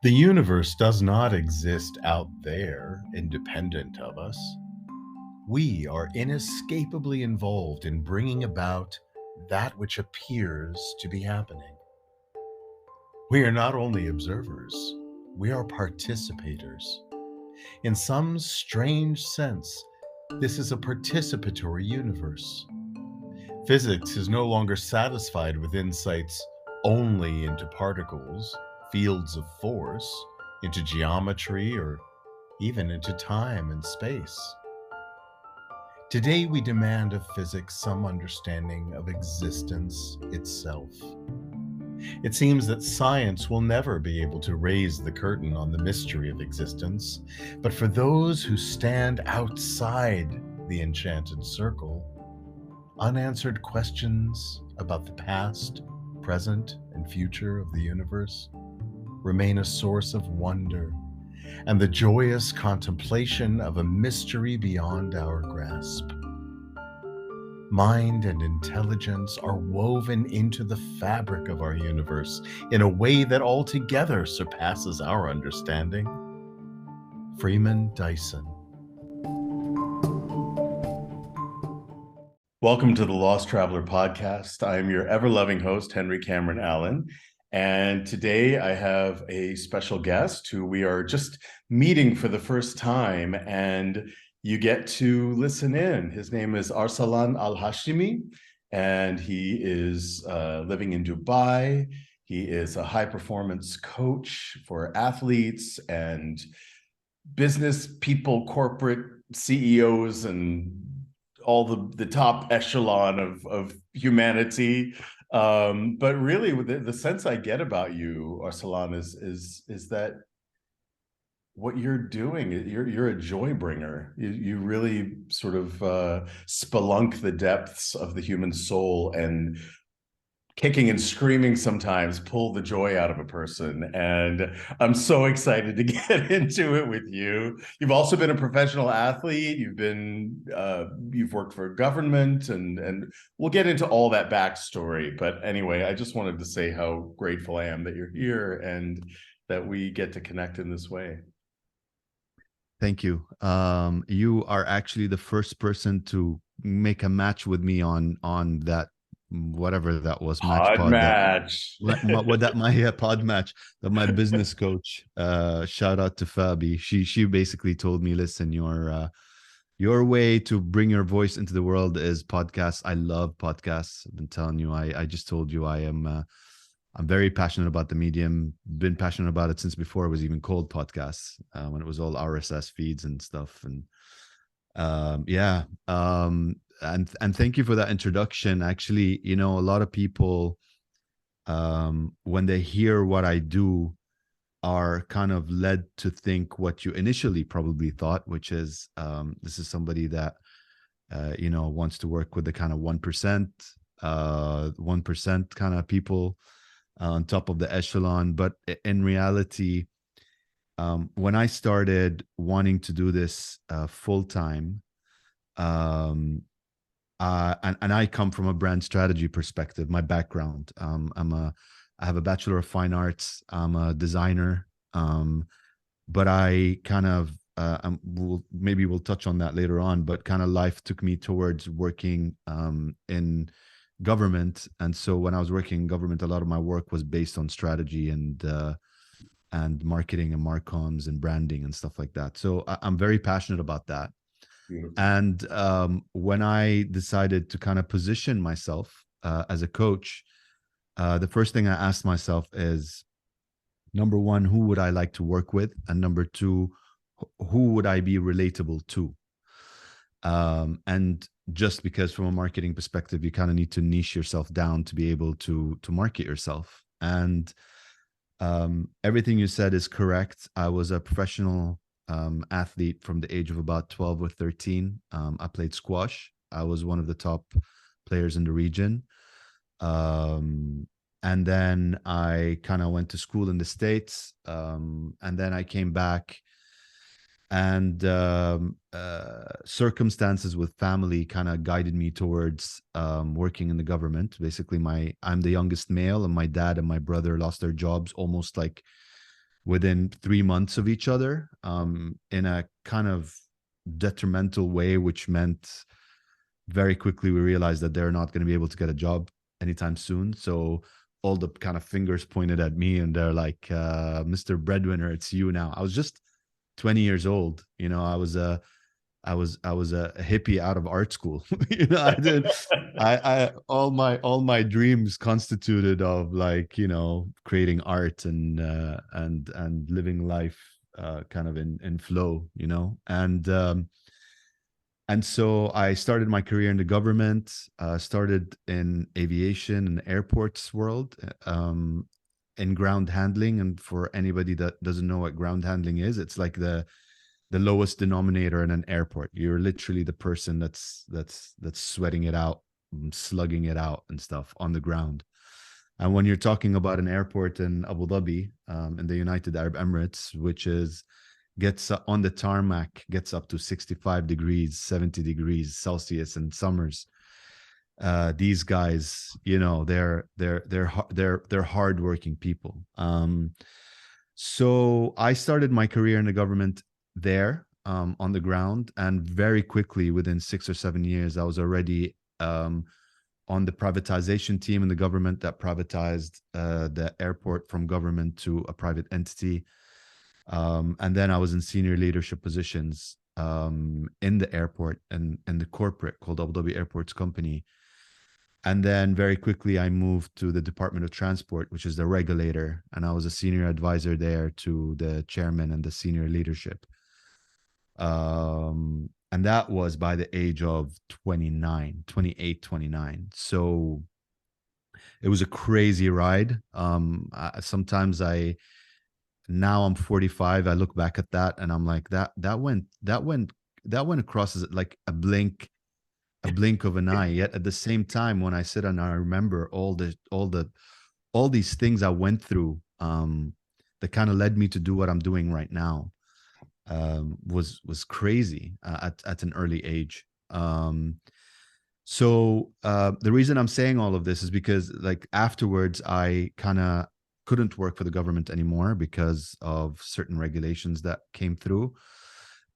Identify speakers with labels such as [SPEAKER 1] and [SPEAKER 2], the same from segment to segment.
[SPEAKER 1] The universe does not exist out there, independent of us. We are inescapably involved in bringing about that which appears to be happening. We are not only observers, we are participators. In some strange sense, this is a participatory universe. Physics is no longer satisfied with insights only into particles, fields of force, into geometry, or even into time and space. Today, we demand of physics some understanding of existence itself. It seems that science will never be able to raise the curtain on the mystery of existence, but for those who stand outside the enchanted circle, unanswered questions about the past, present, and future of the universe remain a source of wonder and the joyous contemplation of a mystery beyond our grasp. Mind and intelligence are woven into the fabric of our universe in a way that altogether surpasses our understanding. Freeman Dyson. Welcome to the Lost Traveler podcast. I am your ever-loving host, Henry Cameron Allen. And today I have a special guest who we are just meeting for the first time, and you get to listen in. His name is Arsalan Al-Hashimi, and he is living in Dubai. He is a high-performance coach for athletes and business people, corporate CEOs, and all the top echelon of humanity. But really, the sense I get about you, Arsalan, is that what you're doing, you're a joy bringer. You really sort of spelunk the depths of the human soul and kicking and screaming sometimes pull the joy out of a person. And I'm so excited to get into it with you. You've also been a professional athlete. You've worked for government, and we'll get into all that backstory. But anyway, I just wanted to say how grateful I am that you're here and that we get to connect in this way.
[SPEAKER 2] Thank you. You are actually the first person to make a match with me on that, whatever that was, match
[SPEAKER 1] Pod
[SPEAKER 2] pod, that
[SPEAKER 1] match.
[SPEAKER 2] what that my pod match that my business coach, shout out to Fabi. She basically told me, listen, your way to bring your voice into the world is podcasts. I love podcasts. I've been telling you, I just told you I'm very passionate about the medium. Been passionate about it since before it was even called podcasts, when it was all RSS feeds and stuff. And yeah, and thank you for that introduction. Actually, a lot of people, when they hear what I do, are kind of led to think what you initially probably thought, which is this is somebody that wants to work with the kind of 1%, 1% kind of people on top of the echelon. But in reality, when I started wanting to do this full time, and I come from a brand strategy perspective. My background, I have a Bachelor of Fine Arts. I'm a designer, but I kind of maybe we'll touch on that later on. But kind of life took me towards working in government, and so when I was working in government, a lot of my work was based on strategy and marketing and marcoms and branding and stuff like that. So I'm very passionate about that.
[SPEAKER 1] Beautiful.
[SPEAKER 2] And when I decided to kind of position myself as a coach, the first thing I asked myself is, number one, who would I like to work with? And number two, who would I be relatable to? And just because from a marketing perspective, you kind of need to niche yourself down to be able to market yourself. And everything you said is correct. I was a professional athlete from the age of about 12 or 13. I played squash. I was one of the top players in the region. And then I kind of went to school in the States. And then I came back, and circumstances with family kind of guided me towards working in the government. Basically, I'm the youngest male, and my dad and my brother lost their jobs almost like within 3 months of each other, in a kind of detrimental way, which meant very quickly we realized that they're not going to be able to get a job anytime soon. So all the kind of fingers pointed at me, and they're like, Mr. Breadwinner, it's you now. I was just 20 years old. I was a hippie out of art school. All my dreams constituted of, like, creating art and living life kind of in flow, and so I started my career in the government, started in aviation and airports world, in ground handling. And for anybody that doesn't know what ground handling is, it's like the lowest denominator in an airport. You're literally the person that's sweating it out, slugging it out and stuff on the ground. And when you're talking about an airport in Abu Dhabi, in the United Arab Emirates, which gets on the tarmac, gets up to 65 degrees, 70 degrees Celsius in summers. These guys, they're hardworking people. So I started my career in the government there, on the ground, and very quickly, within 6 or 7 years, I was already on the privatization team in the government that privatized the airport from government to a private entity. And then I was in senior leadership positions in the airport and the corporate called Abu Dhabi Airports Company. And then very quickly, I moved to the Department of Transport, which is the regulator. And I was a senior advisor there to the chairman and the senior leadership. And that was by the age of 28, 29. So it was a crazy ride. Sometimes now I'm 45. I look back at that and I'm like, that went across as like a blink of an eye. Yet at the same time, when I sit and I remember all these things I went through, that kind of led me to do what I'm doing right now, was crazy at an early age. So the reason I'm saying all of this is because, like, afterwards, I kind of couldn't work for the government anymore because of certain regulations that came through,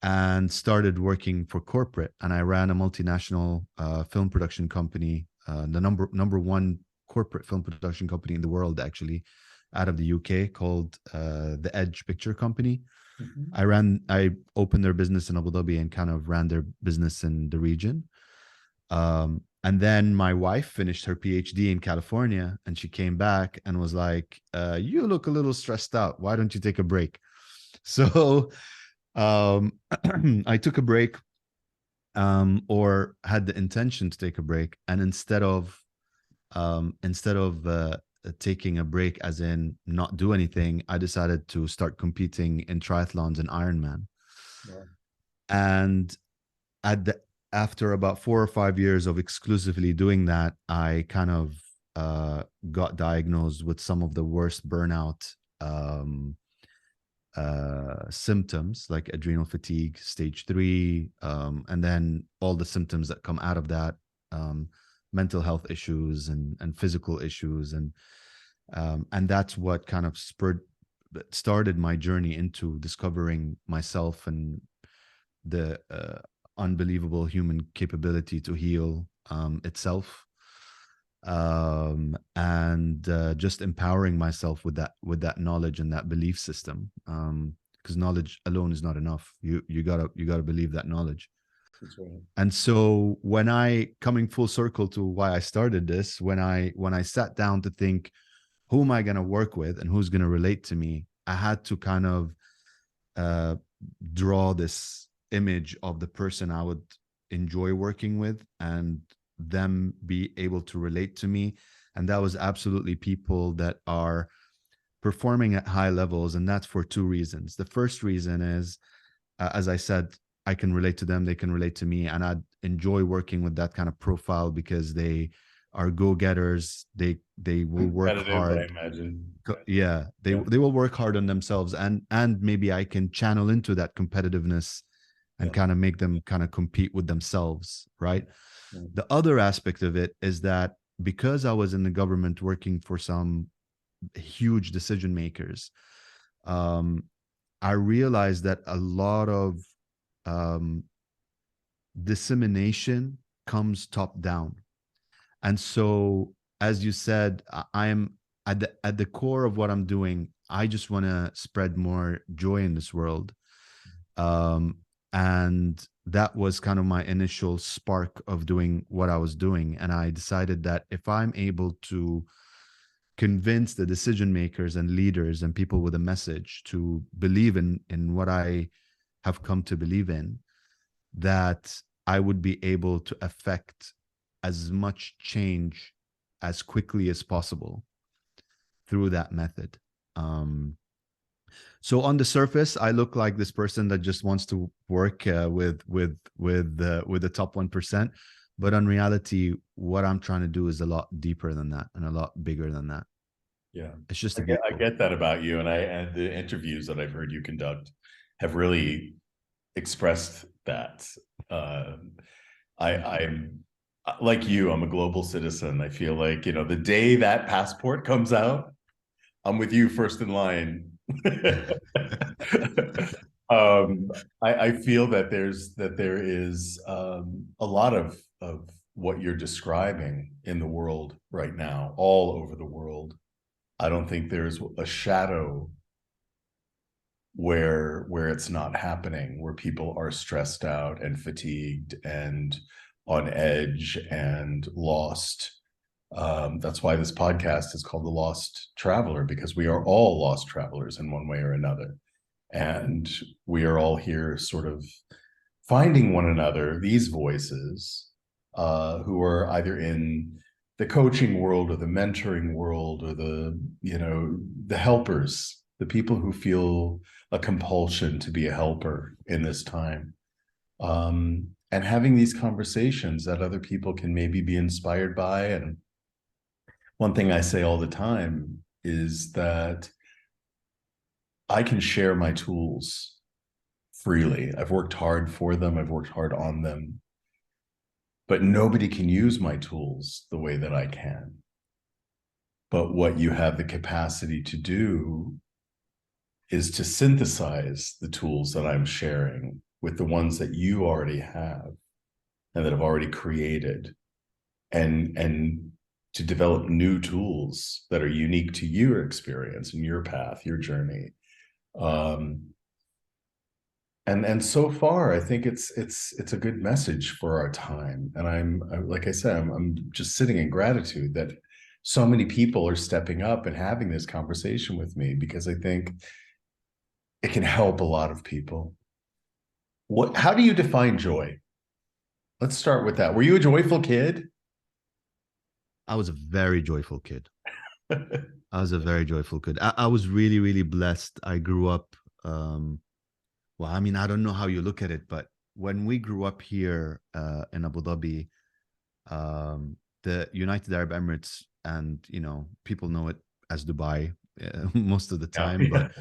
[SPEAKER 2] and started working for corporate. And I ran a multinational film production company, the number one corporate film production company in the world, actually, out of the UK, called the Edge Picture Company. Mm-hmm. I opened their business in Abu Dhabi and kind of ran their business in the region. And then my wife finished her PhD in California, and she came back and was like, you look a little stressed out. Why don't you take a break? So I took a break, or had the intention to take a break. And instead of taking a break, as in not do anything, I decided to start competing in triathlons and Ironman. Yeah. And after about 4 or 5 years of exclusively doing that, I kind of got diagnosed with some of the worst burnout symptoms, like adrenal fatigue, stage 3, and then all the symptoms that come out of that, mental health issues and physical issues, and that's what kind of started my journey into discovering myself and the unbelievable human capability to heal itself, and just empowering myself with that knowledge and that belief system, because knowledge alone is not enough. You gotta believe that knowledge. That's right. And so coming full circle to why I started this, when I sat down to think, who am I going to work with and who's going to relate to me, I had to kind of draw this image of the person I would enjoy working with and them be able to relate to me. And that was absolutely people that are performing at high levels. And that's for 2 reasons. The first reason is, as I said, I can relate to them, they can relate to me, and I'd enjoy working with that kind of profile because they are go-getters. They will work hard. I imagine. Yeah, they will work hard on themselves, and maybe I can channel into that competitiveness and kind of make them kind of compete with themselves, right? Yeah. The other aspect of it is that because I was in the government working for some huge decision makers, um, I realized that a lot of um, dissemination comes top down. And so, as you said, I am at the core of what I'm doing. I just want to spread more joy in this world. Um, and that was kind of my initial spark of doing what I was doing. And I decided that if I'm able to convince the decision makers and leaders and people with a message to believe in what I have come to believe in, that I would be able to affect as much change as quickly as possible through that method. So on the surface, I look like this person that just wants to work with the top 1%, but in reality, what I'm trying to do is a lot deeper than that and a lot bigger than that.
[SPEAKER 1] Yeah,
[SPEAKER 2] It's just a
[SPEAKER 1] I
[SPEAKER 2] vehicle.
[SPEAKER 1] get that about you, and the interviews that I've heard you conduct have really expressed that. Uh, I'm like you. I'm a global citizen. I feel like, you know, the day that passport comes out, I'm with you first in line. I feel that there is a lot of what you're describing in the world right now, all over the world. I don't think there's a shadow where it's not happening, where people are stressed out and fatigued and on edge and lost. That's why this podcast is called The Lost Traveler, because we are all lost travelers in one way or another. And we are all here sort of finding one another, these voices, who are either in the coaching world or the mentoring world or the helpers, the people who feel a compulsion to be a helper in this time. And having these conversations that other people can maybe be inspired by. And one thing I say all the time is that I can share my tools freely. I've worked hard for them, I've worked hard on them, but nobody can use my tools the way that I can. But what you have the capacity to do is to synthesize the tools that I'm sharing with the ones that you already have and that have already created, and to develop new tools that are unique to your experience and your path, your journey. And so far, I think it's a good message for our time. And like I said, I'm just sitting in gratitude that so many people are stepping up and having this conversation with me, because I think it can help a lot of people. How do you define joy? Let's start with that. Were you a joyful kid?
[SPEAKER 2] I was a very joyful kid. I was a very joyful kid. I was really, really blessed. I grew up, well, I mean, I don't know how you look at it, but when we grew up here in Abu Dhabi, the United Arab Emirates, and, you know, people know it as Dubai most of the time,
[SPEAKER 1] Yeah.
[SPEAKER 2] but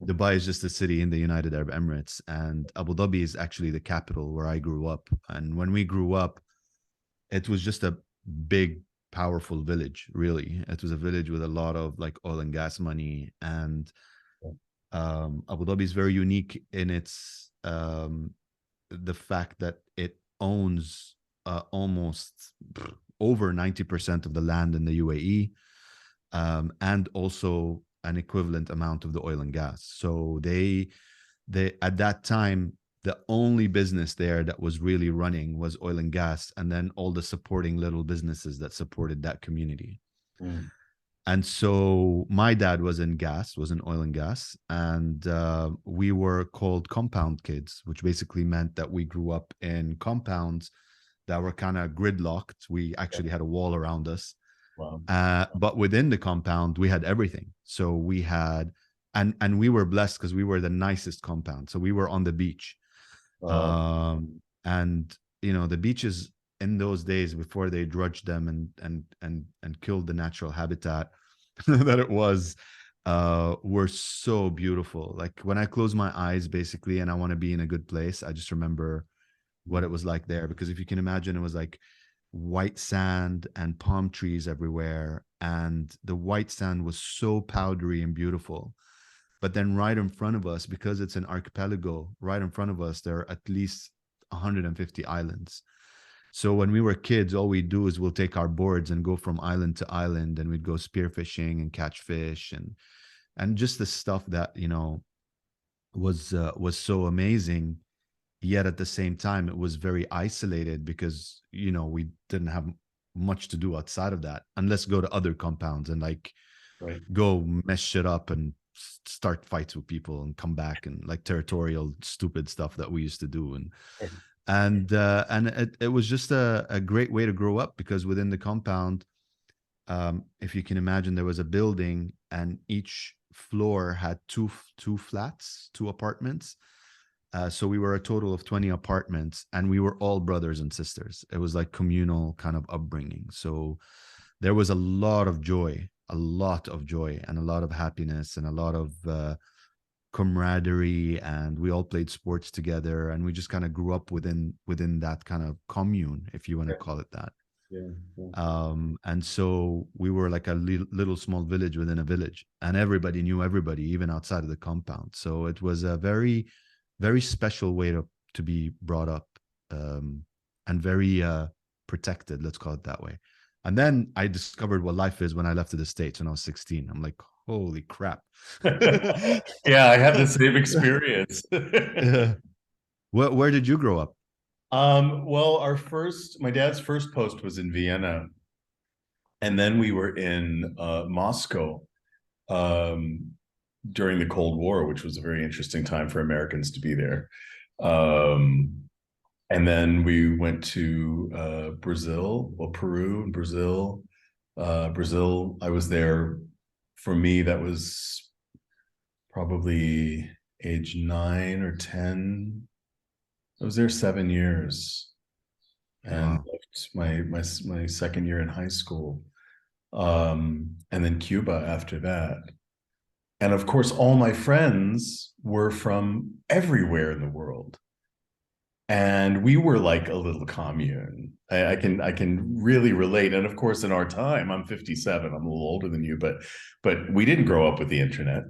[SPEAKER 2] Dubai is just a city in the United Arab Emirates, and Abu Dhabi is actually the capital where I grew up. And when we grew up, it was just a big, powerful village. Really, it was a village with a lot of like oil and gas money. And Abu Dhabi is very unique in its the fact that it owns almost over 90% of the land in the UAE, and also an equivalent amount of the oil and gas. So they at that time, the only business there that was really running was oil and gas, and then all the supporting little businesses that supported that community.
[SPEAKER 1] Mm.
[SPEAKER 2] And so my dad was in oil and gas, and we were called compound kids, which basically meant that we grew up in compounds that were kind of gridlocked. We actually had a wall around us.
[SPEAKER 1] Wow.
[SPEAKER 2] But within the compound, we had everything. So we had, and we were blessed because we were the nicest compound. So we were on the beach. And you know, the beaches in those days before they drudged them and killed the natural habitat that it was, were so beautiful. Like when I close my eyes basically and I want to be in a good place, I just remember what it was like there. Because if you can imagine, it was like white sand and palm trees everywhere, and the white sand was so powdery and beautiful But then right in front of us, because it's an archipelago, right in front of us, there are at least 150 islands. So when we were kids, all we do is we'll take our boards and go from island to island, and we'd go spearfishing and catch fish, and just the stuff that, you know, was so amazing. Yet at the same time, it was very isolated because, you know, we didn't have much to do outside of that, unless go to other compounds and like
[SPEAKER 1] Right.
[SPEAKER 2] go mess shit up and start fights with people and come back, and like territorial stupid stuff that we used to do. And it was just a great way to grow up, because within the compound, if you can imagine, there was a building and each floor had two flats, two apartments. So we were a total of 20 apartments, and we were all brothers and sisters. It was like communal kind of upbringing. So there was a lot of joy, and a lot of happiness, and a lot of camaraderie, and we all played sports together, and we just kind of grew up within that kind of commune, if you want to call it that. And so we were like a little small village within a village, and everybody knew everybody, even outside of the compound. So it was a very, very special way to be brought up, and very protected, let's call it that way. And then I discovered what life is when I left to the States when I was 16. I'm like, holy crap.
[SPEAKER 1] Yeah, I had the same experience.
[SPEAKER 2] Where did you grow up?
[SPEAKER 1] Well, my dad's first post was in Vienna, and then we were in Moscow during the Cold War, which was a very interesting time for Americans to be there. And then we went to Brazil, well, Peru and Brazil. Brazil, I was there, for me, that was probably age 9 or 10. I was there 7 years, and
[SPEAKER 2] Wow.
[SPEAKER 1] left my second year in high school. And then Cuba after that. And of course, all my friends were from everywhere in the world. And we were like a little commune. I can really relate. And of course, in our time, I'm 57. I'm a little older than you, but we didn't grow up with the internet.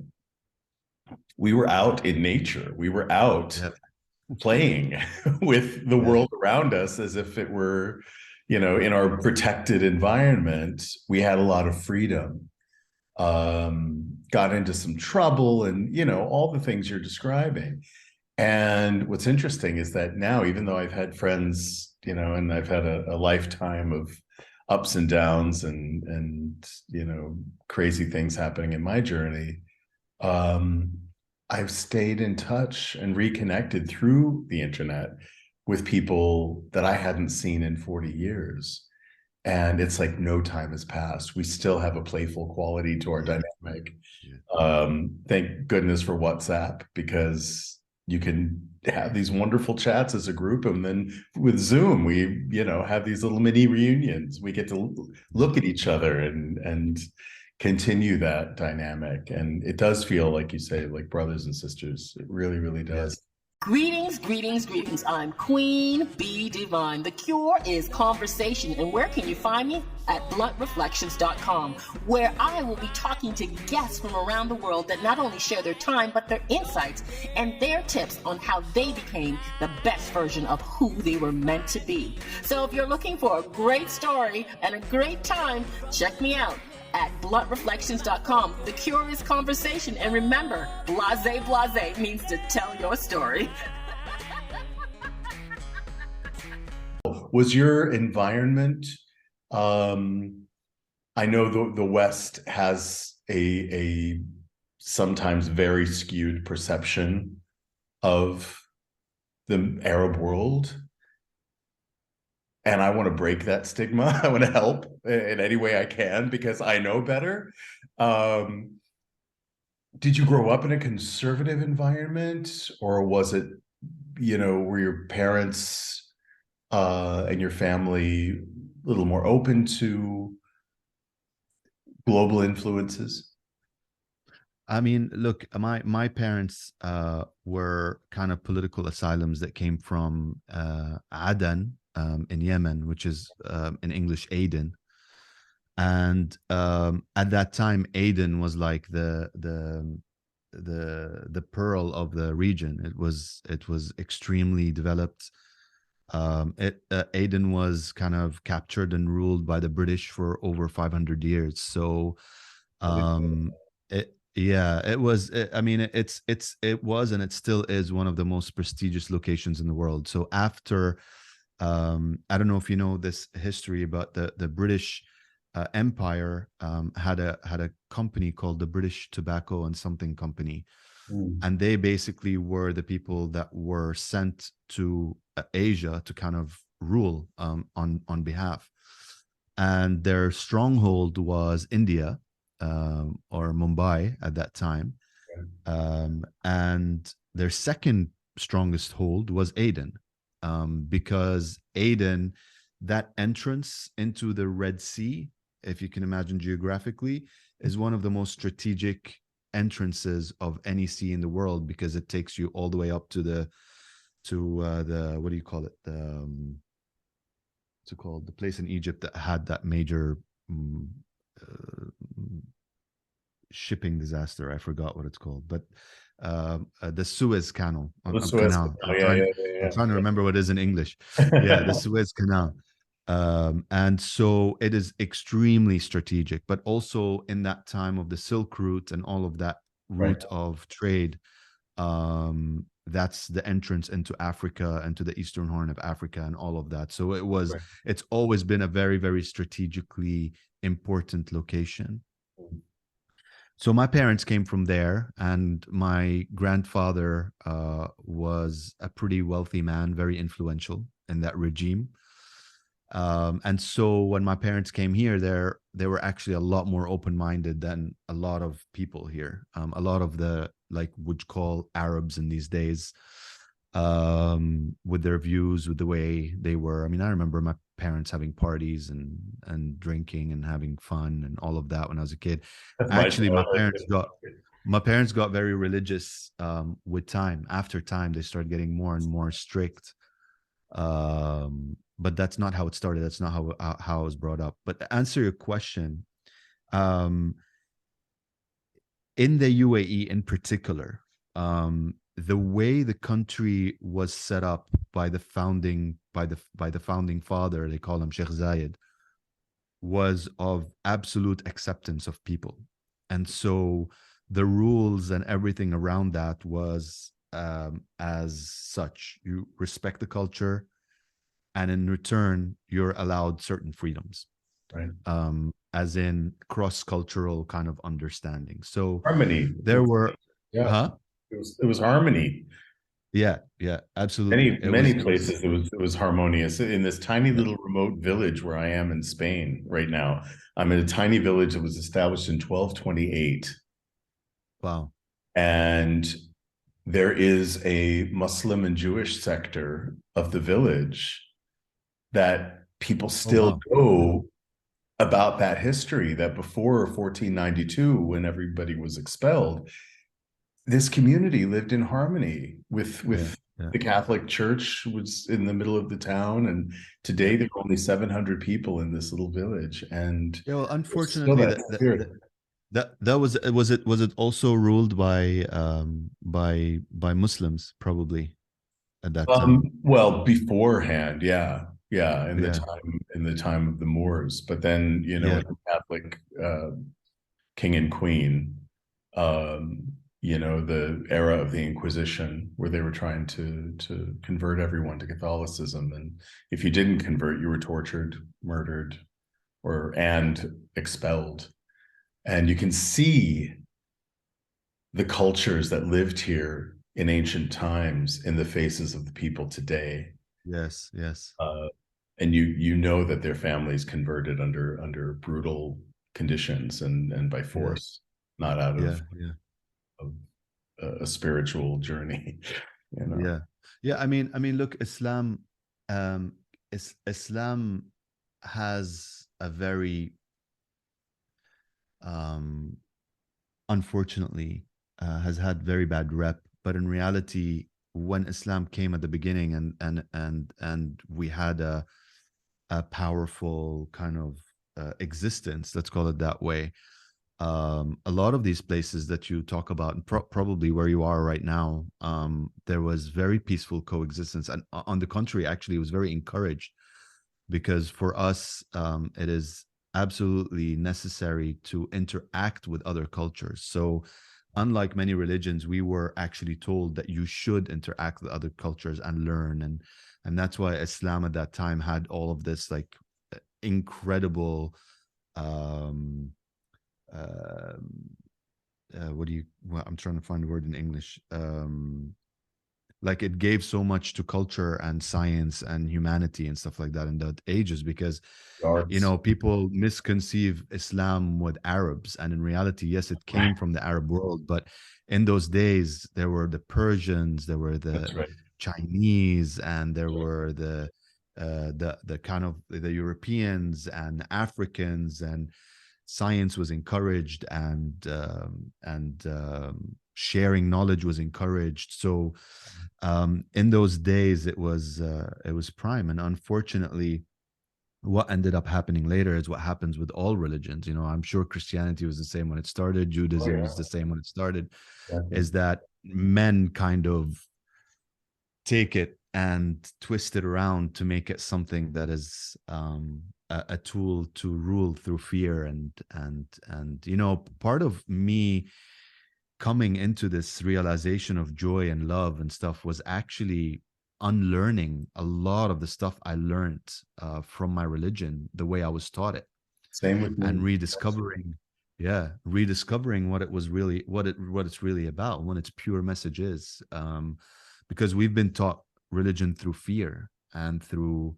[SPEAKER 1] We were out in nature. We were out playing with the world around us as if it were, you know, in our protected environment. We had a lot of freedom. Got into some trouble, and, you know, all the things you're describing. And what's interesting is that now, even though I've had friends, you know, and I've had a lifetime of ups and downs and, you know, crazy things happening in my journey, I've stayed in touch and reconnected through the internet with people that I hadn't seen in 40 years. And it's like no time has passed. We still have a playful quality to our dynamic. Thank goodness for WhatsApp, because you can have these wonderful chats as a group, and then with Zoom, we, you know, have these little mini reunions. We get to look at each other and continue that dynamic. And it does feel, like you say, like brothers and sisters. It really, really does.
[SPEAKER 2] Yes.
[SPEAKER 3] Greetings, greetings, greetings. I'm Queen Bee Divine. The Cure is conversation. And where can you find me? At bluntreflections.com, where I will be talking to guests from around the world that not only share their time, but their insights and their tips on how they became the best version of who they were meant to be. So if you're looking for a great story and a great time, check me out at bluntreflections.com. The Cure is conversation. And remember, blase blase means to tell your story.
[SPEAKER 1] Was your environment, I know the West has a sometimes very skewed perception of the Arab world. And I want to break that stigma. I want to help in any way I can, because I know better. Did you grow up in a conservative environment, or was it, you know, were your parents and your family a little more open to global influences?
[SPEAKER 2] I mean, look, my parents were kind of political asylums that came from Aden, in Yemen, which is in English Aden. And at that time, Aden was like the the pearl of the region. It was extremely developed. Aden was kind of captured and ruled by the British for over 500 years. So I mean, it was, and it still is one of the most prestigious locations in the world. So after, I don't know if you know this history, but the British Empire had a company called the British Tobacco and Something Company, and they basically were the people that were sent to Asia to kind of rule on behalf, and their stronghold was India, or Mumbai at that time, and their second strongest hold was Aden, because Aden, that entrance into the Red Sea, if you can imagine geographically, is one of the most strategic entrances of any sea in the world, because it takes you all the way up to the what do you call it, what's it called, the place in Egypt that had that major shipping disaster. I forgot what it's called, but the Suez Canal.
[SPEAKER 1] The Suez Canal.
[SPEAKER 2] I'm trying to remember what it is in English. Yeah, the Suez Canal. And so it is extremely strategic, but also in that time of the Silk Route and all of that route of trade, that's the entrance into Africa and to the Eastern Horn of Africa and all of that. So it's always been a very, very strategically important location. So my parents came from there, and my grandfather was a pretty wealthy man, very influential in that regime. And so when my parents came here, they were actually a lot more open-minded than a lot of people here. A lot of the, like, would call Arabs in these days, with their views, with the way they were. I mean, I remember my parents having parties and drinking and having fun and all of that when I was a kid. Actually, my parents got very religious with time. After time, they started getting more and more strict. But that's not how it started. That's not how I was brought up. But to answer your question, in the UAE in particular, the way the country was set up by the founding father, they call him Sheikh Zayed, was of absolute acceptance of people. And so the rules and everything around that was as such. You respect the culture, and in return, you're allowed certain freedoms,
[SPEAKER 1] right?
[SPEAKER 2] As in cross-cultural kind of understanding. So
[SPEAKER 1] harmony.
[SPEAKER 2] There were,
[SPEAKER 1] It was harmony.
[SPEAKER 2] Yeah, absolutely.
[SPEAKER 1] Many places it was harmonious. In this tiny little remote village where I am in Spain right now, I'm in a tiny village that was established in 1228.
[SPEAKER 2] Wow.
[SPEAKER 1] And there is a Muslim and Jewish sector of the village that people still go about that history, that before 1492, when everybody was expelled, this community lived in harmony with the Catholic Church was in the middle of the town, and today there are only 700 people in this little village. And
[SPEAKER 2] unfortunately, was it also ruled by Muslims probably at that time?
[SPEAKER 1] Well, beforehand, in the time of the Moors, but then the Catholic king and queen, the era of the Inquisition, where they were trying to convert everyone to Catholicism, and if you didn't convert, you were tortured, murdered, and expelled. And you can see the cultures that lived here in ancient times in the faces of the people today.
[SPEAKER 2] Yes.
[SPEAKER 1] And you know that their families converted under brutal conditions and by force, not out of a spiritual journey.
[SPEAKER 2] I mean, look, Islam has a very unfortunately has had very bad rep, but in reality, when Islam came at the beginning and we had a powerful kind of existence, let's call it that way, a lot of these places that you talk about, and probably where you are right now, there was very peaceful coexistence. And on the contrary, actually, it was very encouraged, because for us, it is absolutely necessary to interact with other cultures. So unlike many religions, we were actually told that you should interact with other cultures and learn. And that's why Islam at that time had all of this like incredible I'm trying to find a word in English. Like it gave so much to culture and science and humanity and stuff like that in that ages, because people misconceive Islam with Arabs, and in reality, yes, it came from the Arab world, but in those days there were the Persians, there were the Chinese, and there were the kind of the Europeans and Africans, and science was encouraged, and sharing knowledge was encouraged. So in those days it was prime. And unfortunately, what ended up happening later is what happens with all religions. I'm sure Christianity was the same when it started, Judaism was the same when it started, is that men kind of take it and twist it around to make it something that is a tool to rule through fear. And part of me coming into this realization of joy and love and stuff was actually unlearning a lot of the stuff I learned from my religion, the way I was taught it.
[SPEAKER 1] Same with me.
[SPEAKER 2] And rediscovering what it was really, what it's really about, what its pure message is. Because we've been taught religion through fear and through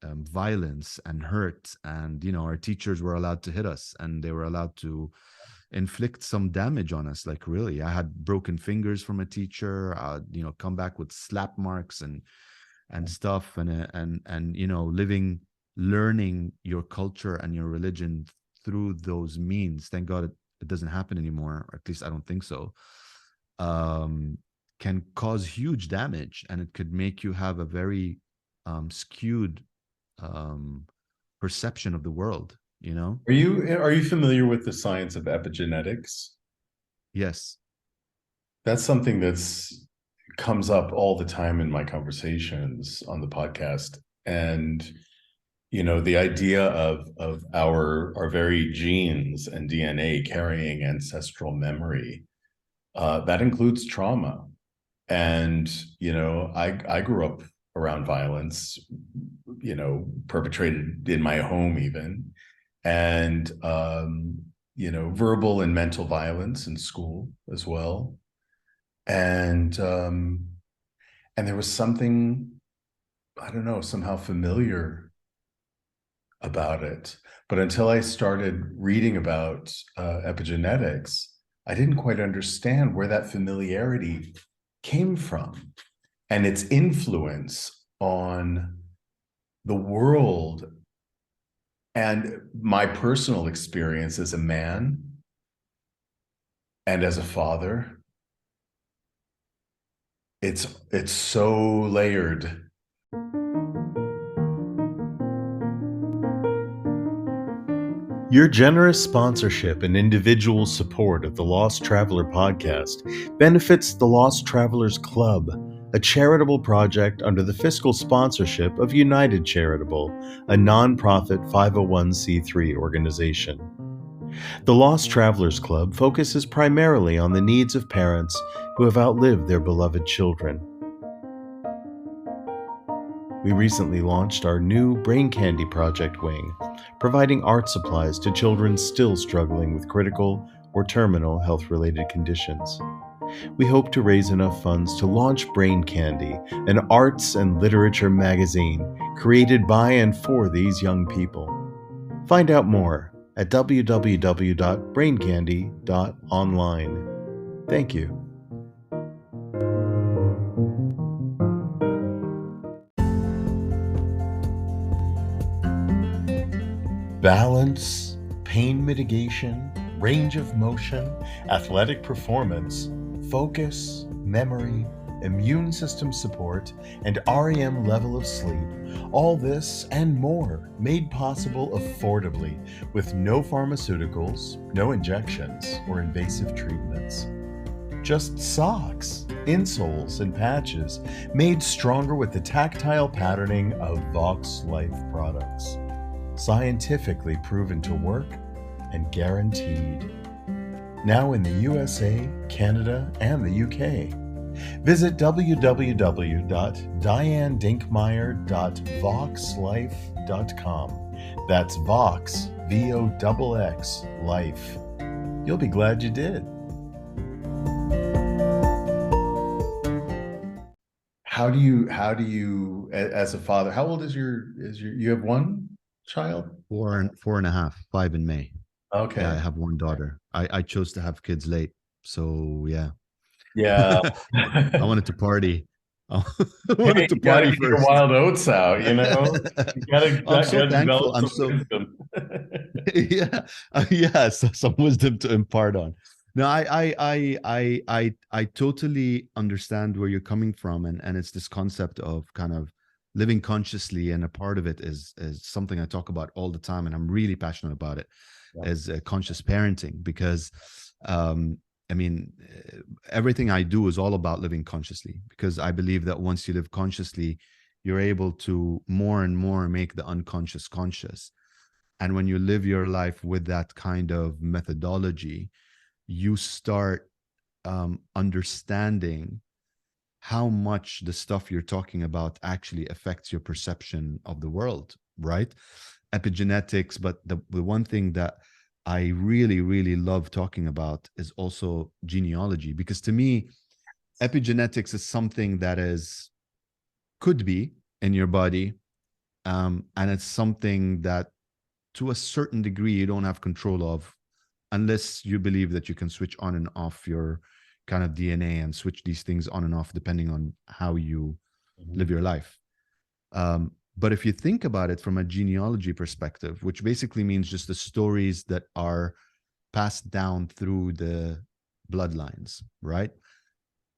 [SPEAKER 2] violence and hurt. And our teachers were allowed to hit us, and they were allowed to inflict some damage on us. Like, really, I had broken fingers from a teacher, come back with slap marks and stuff, and learning your culture and your religion through those means. Thank God it doesn't happen anymore, or at least I don't think so. Can cause huge damage, and it could make you have a very skewed perception of the world. Are
[SPEAKER 1] you familiar with the science of epigenetics?
[SPEAKER 2] Yes.
[SPEAKER 1] That's something comes up all the time in my conversations on the podcast. And the idea of our very genes and DNA carrying ancestral memory, that includes trauma. And I grew up around violence, perpetrated in my home even, and verbal and mental violence in school as well. And there was something, I don't know, somehow familiar about it. But until I started reading about epigenetics, I didn't quite understand where that familiarity came from and its influence on the world and my personal experience as a man and as a father. It's so layered. Your generous sponsorship and individual support of the Lost Traveler podcast benefits the Lost Travelers Club, a charitable project under the fiscal sponsorship of United Charitable, a nonprofit 501c3 organization. The Lost Travelers Club focuses primarily on the needs of parents who have outlived their beloved children. We recently launched our new Brain Candy Project wing, providing art supplies to children still struggling with critical or terminal health-related conditions. We hope to raise enough funds to launch Brain Candy, an arts and literature magazine created by and for these young people. Find out more at www.braincandy.online. Thank you. Balance, pain mitigation, range of motion, athletic performance, focus, memory, immune system support, and REM level of sleep. All this and more made possible affordably with no pharmaceuticals, no injections, or invasive treatments. Just socks, insoles, and patches made stronger with the tactile patterning of Vox Life products. Scientifically proven to work and guaranteed. Now in the USA, Canada, and the UK. Visit www.dianedinkmeyer.voxlife.com. That's Vox, VOXX, Life. You'll be glad you did. How do you, as a father, how old is you have one child?
[SPEAKER 2] 4.5, 5 in May.
[SPEAKER 1] Okay.
[SPEAKER 2] Yeah, I have one daughter. I chose to have kids late. So yeah.
[SPEAKER 1] Yeah.
[SPEAKER 2] I wanted to party. I
[SPEAKER 1] Hey,
[SPEAKER 2] wanted to
[SPEAKER 1] you gotta
[SPEAKER 2] party
[SPEAKER 1] get your
[SPEAKER 2] first.
[SPEAKER 1] wild oats out, you know? You
[SPEAKER 2] I'm so
[SPEAKER 1] gotta
[SPEAKER 2] thankful.
[SPEAKER 1] develop
[SPEAKER 2] I'm
[SPEAKER 1] some
[SPEAKER 2] so
[SPEAKER 1] wisdom.
[SPEAKER 2] yeah, yeah. So some wisdom to impart on. No, I totally understand where you're coming from, and it's this concept of kind of living consciously, and a part of it is something I talk about all the time, and I'm really passionate about it,
[SPEAKER 1] Yeah.
[SPEAKER 2] is conscious parenting, because I mean, everything I do is all about living consciously, because I believe that once you live consciously, you're able to more and more make the unconscious conscious. And when you live your life with that kind of methodology, you start understanding how much the stuff you're talking about actually affects your perception of the world, right? Epigenetics, but the one thing that I really, really love talking about is also genealogy, because to me, epigenetics is something that could be in your body, and it's something that to a certain degree you don't have control of, unless you believe that you can switch on and off your kind of DNA and switch these things on and off depending on how you live your life. But if you think about it from a genealogy perspective, which basically means just the stories that are passed down through the bloodlines, right?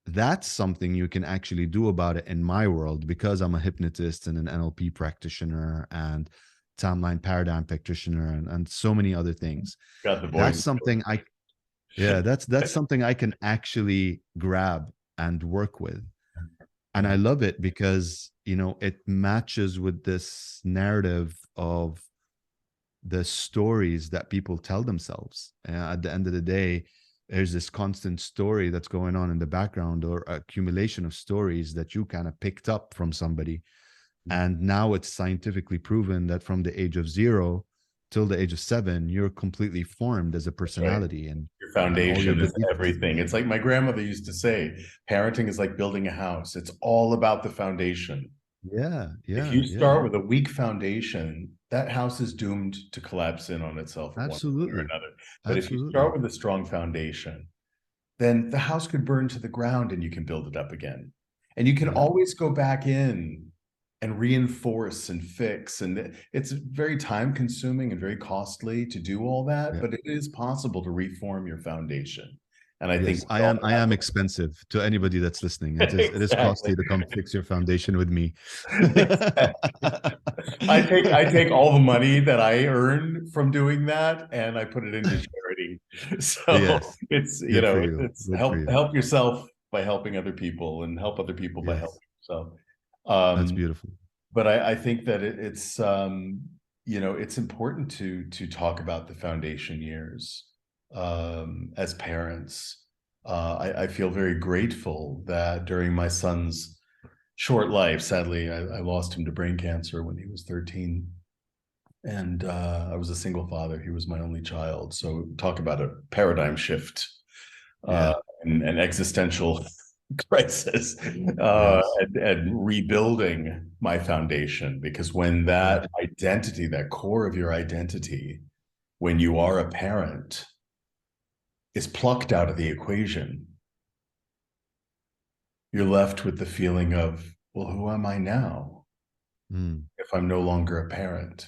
[SPEAKER 2] That's something you can actually do about it in my world, because I'm a hypnotist and an NLP practitioner and timeline paradigm practitioner and so many other things.
[SPEAKER 1] Got the voice.
[SPEAKER 2] That's something that's something I can actually grab and work with. And I love it because, you know, it matches with this narrative of the stories that people tell themselves. At the end of the day, there's this constant story that's going on in the background, or accumulation of stories that you kind of picked up from somebody. And now it's scientifically proven that from the age of 0 till the age of 7, you're completely formed as a personality. And
[SPEAKER 1] your foundation
[SPEAKER 2] and
[SPEAKER 1] is everything. It's like my grandmother used to say, parenting is like building a house. It's all about the foundation.
[SPEAKER 2] Yeah.
[SPEAKER 1] If you start with a weak foundation, that house is doomed to collapse in on itself one way or another. But if you start with a strong foundation, then the house could burn to the ground and you can build it up again. And you can always go back in and reinforce and fix. And it's very time consuming and very costly to do all that, but it is possible to reform your foundation. And I think
[SPEAKER 2] I am expensive to anybody that's listening. It is costly to come fix your foundation with me.
[SPEAKER 1] I take all the money that I earn from doing that and I put it into charity. So it's, you know, it's help yourself by helping other people, and help other people by helping yourself.
[SPEAKER 2] That's beautiful.
[SPEAKER 1] But I think that it's you know, it's important to talk about the foundation years as parents. I feel very grateful that during my son's short life, sadly, I lost him to brain cancer when he was 13. And I was a single father. He was my only child. So talk about a paradigm shift and existential crisis, and rebuilding my foundation. Because when that identity, that core of your identity, when you are a parent, is plucked out of the equation, you're left with the feeling of, well, who am I now if I'm no longer a parent?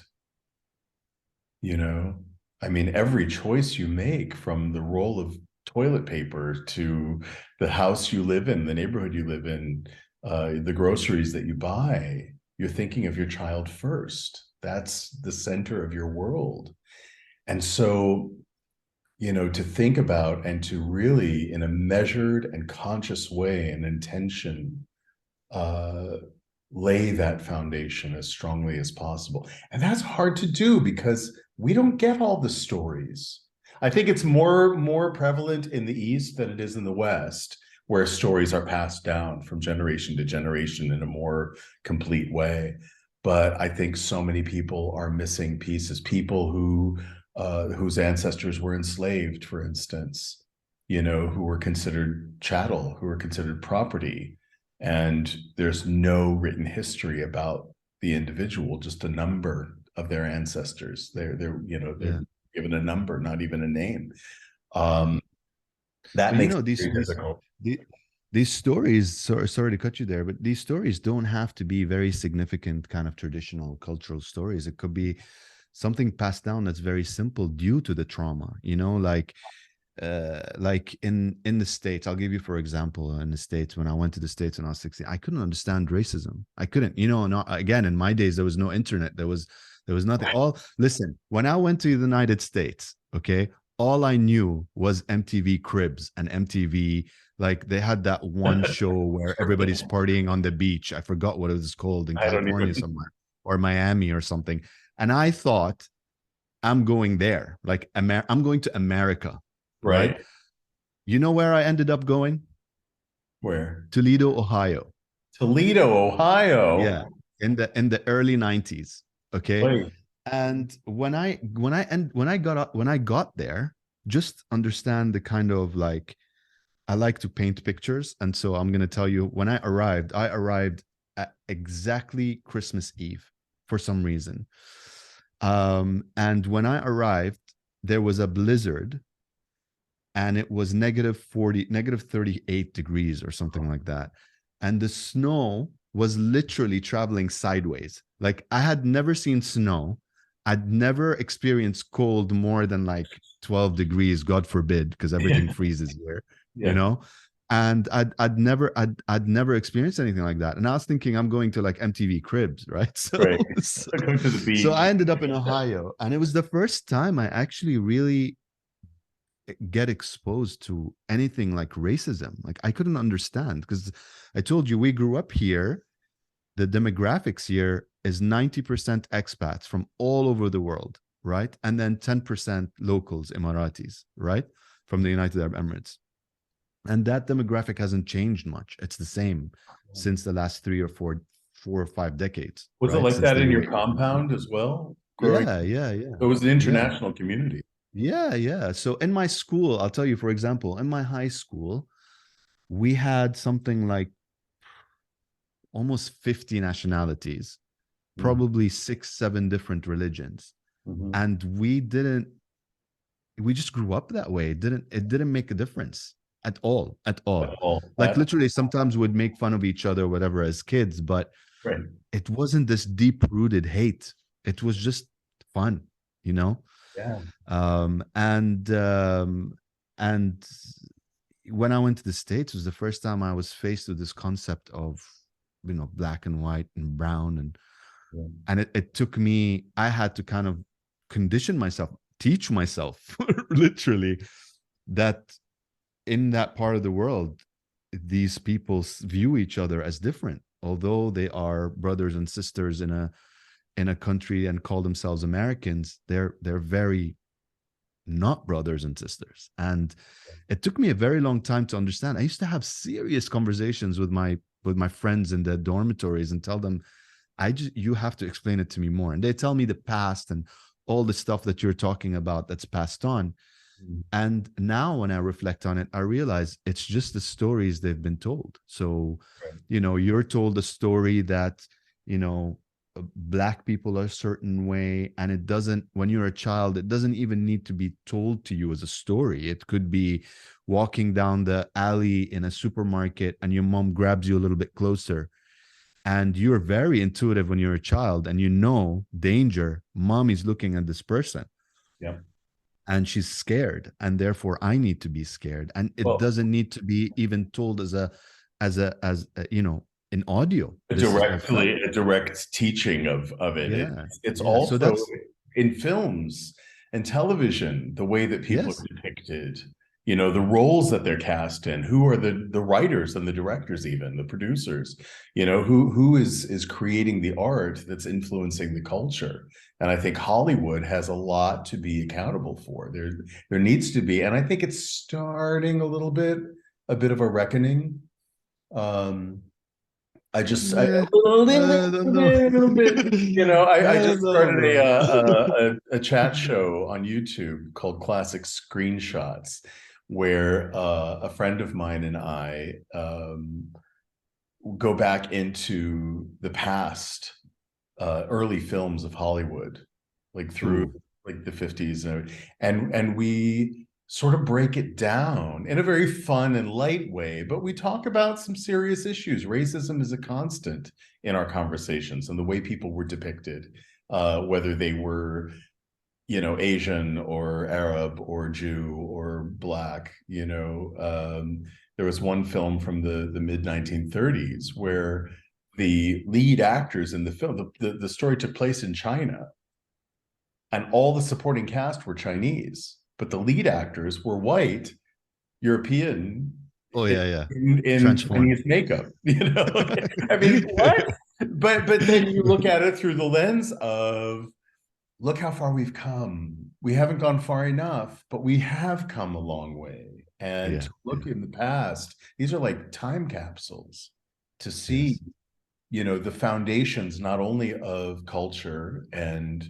[SPEAKER 1] You know, I mean, every choice you make, from the role of toilet paper to the house you live in, the neighborhood you live in, the groceries that you buy. You're thinking of your child first. That's the center of your world. And so, to think about and to really, in a measured and conscious way and intention, lay that foundation as strongly as possible. And that's hard to do because we don't get all the stories. I think it's more prevalent in the East than it is in the West, where stories are passed down from generation to generation in a more complete way. But I think so many people are missing pieces. People whose ancestors were enslaved, for instance, who were considered chattel, who were considered property. And there's no written history about the individual, just a number of their ancestors. They're given a number, not even a name. That makes it very difficult.
[SPEAKER 2] These stories, sorry to cut you there, but these stories don't have to be very significant kind of traditional cultural stories. It could be something passed down that's very simple due to the trauma, like in the States. I'll give you, for example, in the States, when I went to the States when I was 16, I couldn't understand racism. I couldn't, again, in my days, there was no internet. There was nothing. Listen, when I went to the United States, okay, all I knew was MTV Cribs and MTV, like they had that one show where everybody's partying on the beach. I forgot what it was called, in California somewhere, or Miami or something. And I thought, I'm going there, like I'm going to America. Right. You know where I ended up going?
[SPEAKER 1] Where?
[SPEAKER 2] Toledo, Ohio.
[SPEAKER 1] Toledo, Ohio.
[SPEAKER 2] Yeah, in the early 90s. Okay.
[SPEAKER 1] Wait.
[SPEAKER 2] And when I got there, just understand the kind of, like, I like to paint pictures, and so I'm gonna tell you, when I arrived at exactly Christmas Eve for some reason. And when I arrived, there was a blizzard. And it was negative 38 degrees or something like that. And the snow was literally traveling sideways. Like, I had never seen snow. I'd never experienced cold more than like 12 degrees, God forbid, because everything freezes here, And I'd never experienced anything like that. And I was thinking, I'm going to like MTV Cribs, right? So,
[SPEAKER 1] Going to the beach.
[SPEAKER 2] So I ended up in Ohio, and it was the first time I actually really get exposed to anything like racism. Like, I couldn't understand, because I told you, we grew up here. The demographics here is 90% expats from all over the world, right? And then 10% locals, Emiratis, right? From the United Arab Emirates. And that demographic hasn't changed much. It's the same since the last 4 or 5 decades.
[SPEAKER 1] Was it like that in your compound as well?
[SPEAKER 2] Yeah.
[SPEAKER 1] It was an international community.
[SPEAKER 2] Yeah. So in my school, I'll tell you, for example, in my high school, we had something like almost 50 nationalities, probably 6-7 different religions. And we just grew up that way. It didn't make a difference at all. Like, literally, sometimes we'd make fun of each other, whatever, as kids, but it wasn't this deep-rooted hate. It was just fun,
[SPEAKER 1] Yeah.
[SPEAKER 2] And when I went to the States, it was the first time I was faced with this concept of, black and white and brown, and it took me, I had to kind of condition myself, teach myself literally, that in that part of the world, these people view each other as different, although they are brothers and sisters in a country and call themselves Americans. They're very not brothers and sisters. And it took me a very long time to understand. I used to have serious conversations with my friends in the dormitories and tell them, you have to explain it to me more. And they tell me the past and all the stuff that you're talking about that's passed on. And now when I reflect on it, I realize it's just the stories they've been told. So, you're told a story that, Black people are a certain way, and it doesn't, when you're a child, it doesn't even need to be told to you as a story. It could be walking down the alley in a supermarket and your mom grabs you a little bit closer, and you're very intuitive when you're a child, and danger, mommy's looking at this person.
[SPEAKER 1] Yeah.
[SPEAKER 2] and she's scared, and therefore I need to be scared, and it
[SPEAKER 1] Well,
[SPEAKER 2] doesn't need to be even told as in audio.
[SPEAKER 1] a
[SPEAKER 2] This is what felt.
[SPEAKER 1] direct teaching of it.
[SPEAKER 2] Yeah,
[SPEAKER 1] It's
[SPEAKER 2] yeah. So
[SPEAKER 1] also
[SPEAKER 2] that's
[SPEAKER 1] in films and television, the way that people
[SPEAKER 2] yes,
[SPEAKER 1] are depicted, the roles that they're cast in, who are the writers and the directors, even the producers, who is creating the art that's influencing the culture. And I think Hollywood has a lot to be accountable for. There needs to be, and I think it's starting a bit of a reckoning. I just
[SPEAKER 2] yeah, I don't know.
[SPEAKER 1] a little bit. I
[SPEAKER 2] I
[SPEAKER 1] just
[SPEAKER 2] don't know,
[SPEAKER 1] started
[SPEAKER 2] bro.
[SPEAKER 1] a chat show on YouTube called Classic Screenshots, where a friend of mine and I go back into the past, early films of Hollywood, like through
[SPEAKER 2] Ooh,
[SPEAKER 1] like the 50s, and we sort of break it down in a very fun and light way, but we talk about some serious issues. Racism is a constant in our conversations, and the way people were depicted, whether they were, Asian or Arab or Jew or Black. There was one film from the mid 1930s where the lead actors in the film, the story took place in China, and all the supporting cast were Chinese, but the lead actors were white European
[SPEAKER 2] oh yeah, yeah.
[SPEAKER 1] in
[SPEAKER 2] Transform.
[SPEAKER 1] Chinese makeup. I mean, what? But then you look at it through the lens of, look how far we've come. We haven't gone far enough, but we have come a long way. And
[SPEAKER 2] Yeah,
[SPEAKER 1] to
[SPEAKER 2] yeah,
[SPEAKER 1] look in the past, these are like time capsules to see,
[SPEAKER 2] yes,
[SPEAKER 1] the foundations not only of culture and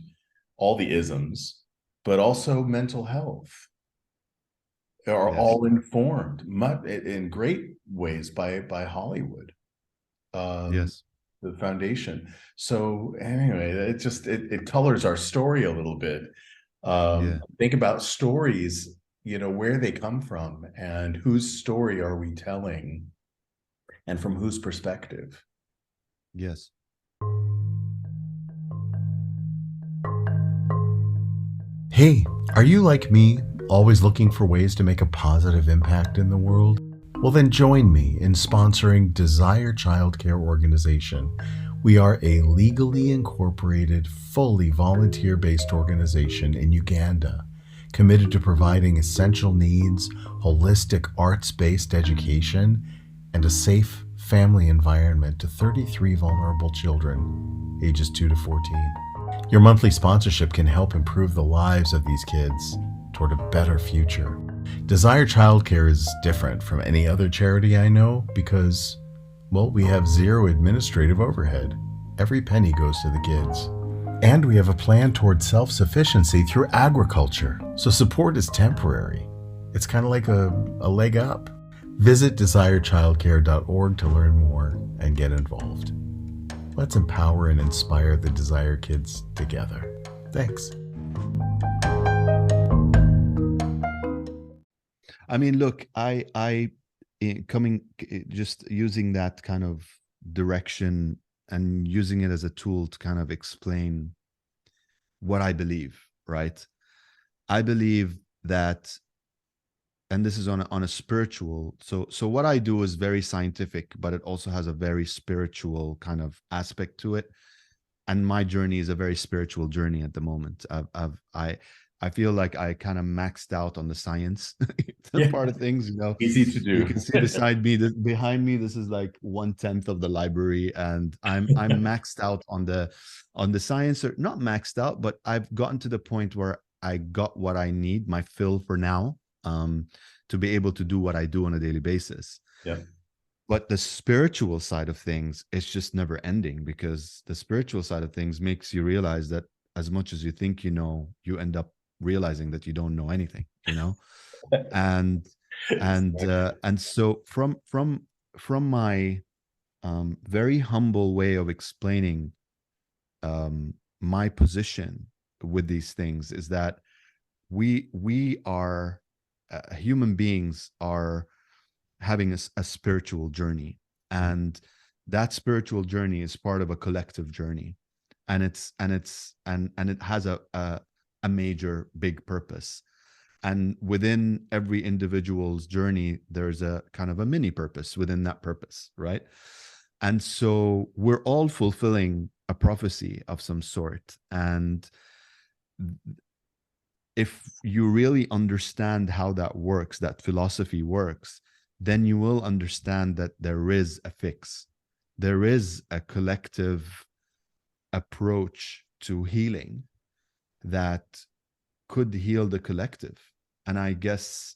[SPEAKER 1] all the isms, but also mental health are
[SPEAKER 2] yes,
[SPEAKER 1] all informed in great ways by Hollywood. Um,
[SPEAKER 2] yes,
[SPEAKER 1] the foundation. So anyway, it colors our story a little bit.
[SPEAKER 2] yeah,
[SPEAKER 1] Think about stories, where they come from and whose story are we telling and from whose perspective.
[SPEAKER 2] yes.
[SPEAKER 1] Hey, are you like me, always looking for ways to make a positive impact in the world? Well, then join me in sponsoring Desire Childcare Organization. We are a legally incorporated, fully volunteer based organization in Uganda, committed to providing essential needs, holistic arts based education, and a safe family environment to 33 vulnerable children, ages 2 to 14. Your monthly sponsorship can help improve the lives of these kids toward a better future. Desire Childcare is different from any other charity I know because, well, we have zero administrative overhead. Every penny goes to the kids. And we have a plan toward self-sufficiency through agriculture, so support is temporary. It's kind of like a leg up. Visit desirechildcare.org to learn more and get involved. Let's empower and inspire the Desire kids together. Thanks.
[SPEAKER 2] I mean, look, just using that kind of direction and using it as a tool to kind of explain what I believe, right? I believe that, and this is on a spiritual. So what I do is very scientific, but it also has a very spiritual kind of aspect to it. And my journey is a very spiritual journey at the moment. I feel like I kind of maxed out on the science part of things.
[SPEAKER 1] Easy to do.
[SPEAKER 2] You can see beside me, behind me, this is like 1/10 of the library, and I'm maxed out on the science, or not maxed out, but I've gotten to the point where I got what I need, my fill for now, to be able to do what I do on a daily basis.
[SPEAKER 1] Yeah.
[SPEAKER 2] But the spiritual side of things, it's just never ending, because the spiritual side of things makes you realize that as much as you think you know, you end up realizing that you don't know anything, and so from my very humble way of explaining my position with these things is that we are human beings are having a spiritual journey, and that spiritual journey is part of a collective journey, and it has a major big purpose. And within every individual's journey, there's a kind of a mini purpose within that purpose, right? And so we're all fulfilling a prophecy of some sort. And if you really understand how that works, that philosophy works, then you will understand that there is a fix. There is a collective approach to healing that could heal the collective. And I guess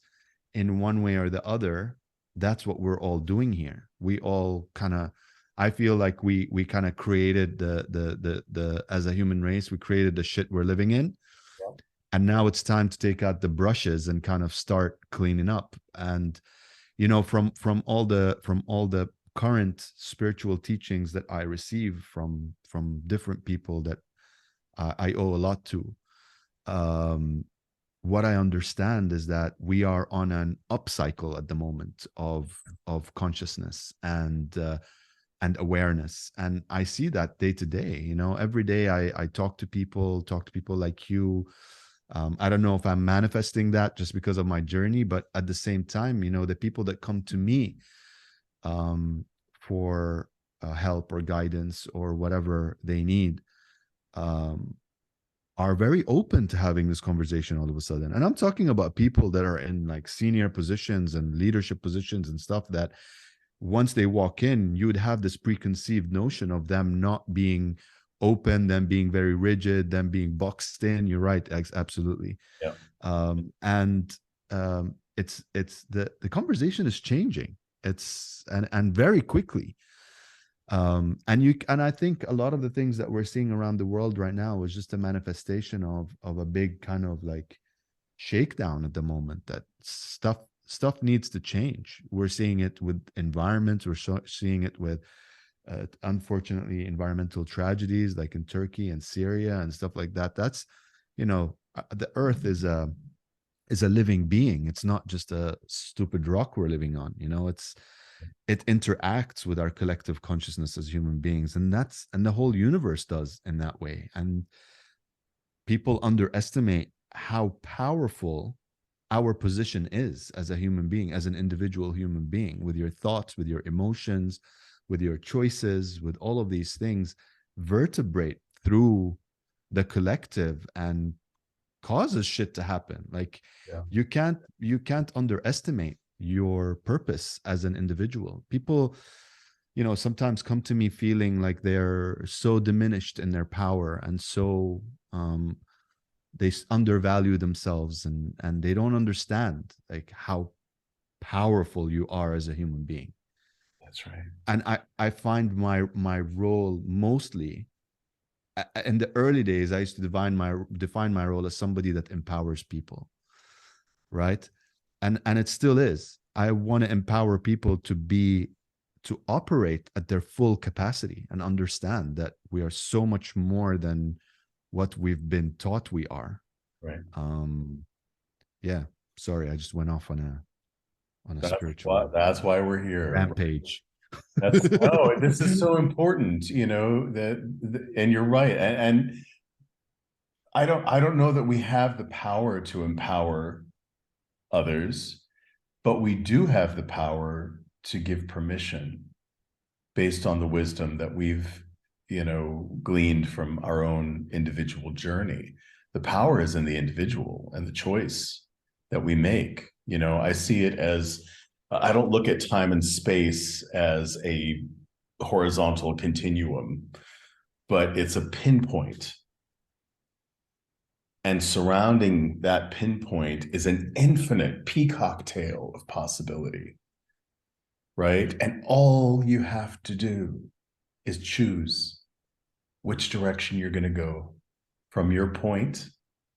[SPEAKER 2] in one way or the other, that's what we're all doing here. We all kind of, I feel like we kind of created the as a human race, we created the shit we're living in. Yeah. And now it's time to take out the brushes and kind of start cleaning up. And, you know, from all the current spiritual teachings that I receive from different people that I owe a lot to, what I understand is that we are on an upcycle at the moment of consciousness and awareness, and I see that day to day. You know, every day I talk to people like you. I don't know if I'm manifesting that just because of my journey, but at the same time, you know, the people that come to me for help or guidance or whatever they need are very open to having this conversation all of a sudden. And I'm talking about people that are in like senior positions and leadership positions and stuff that once they walk in, you would have this preconceived notion of them not being open, them being very rigid, them being boxed in. You're right. Absolutely. Yeah. It's the conversation is changing. It's and very quickly. And I think a lot of the things that we're seeing around the world right now is just a manifestation of a big kind of like shakedown at the moment, that stuff needs to change. We're seeing it with environments. We're seeing it with unfortunately environmental tragedies like in Turkey and Syria and stuff like that. That's, you know, the earth is a living being. It's not just a stupid rock we're living on. You know, it interacts with our collective consciousness as human beings, and the whole universe does in that way. And people underestimate how powerful our position is as a human being, as an individual human being, with your thoughts, with your emotions, with your choices, with all of these things, vertebrate through the collective and causes shit to happen. Like, yeah. you can't underestimate your purpose as an individual. People, you know, sometimes come to me feeling like they're so diminished in their power, and so they undervalue themselves, and they don't understand like how powerful you are as a human being.
[SPEAKER 1] That's right.
[SPEAKER 2] And I find my role mostly in the early days, I used to define my role as somebody that empowers people, right? And it still is. I want to empower people to operate at their full capacity and understand that we are so much more than what we've been taught we are.
[SPEAKER 1] Right.
[SPEAKER 2] Yeah. Sorry, I just went off on a spiritual.
[SPEAKER 1] That's why we're here.
[SPEAKER 2] Rampage.
[SPEAKER 1] This is so important, you know, and you're right. And I don't know that we have the power to empower others, but we do have the power to give permission based on the wisdom that we've, you know, gleaned from our own individual journey. The power is in the individual and the choice that we make. You know, I see it as, I don't look at time and space as a horizontal continuum, but it's a pinpoint. And surrounding that pinpoint is an infinite peacock tail of possibility, right? And all you have to do is choose which direction you're going to go from your point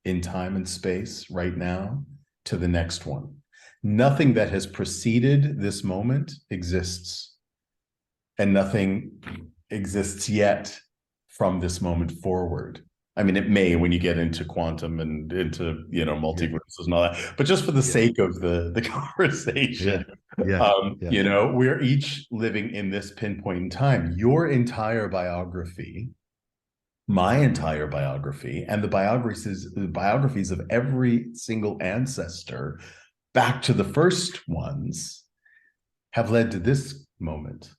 [SPEAKER 1] in time and space right now to the next one. Nothing that has preceded this moment exists, and nothing exists yet from this moment forward. I mean, it may when you get into quantum and into, you know, multiverses and all that, but just for the sake of the conversation, you know, we're each living in this pinpoint in time. Your entire biography my entire biography and the biographies of every single ancestor back to the first ones have led to this moment,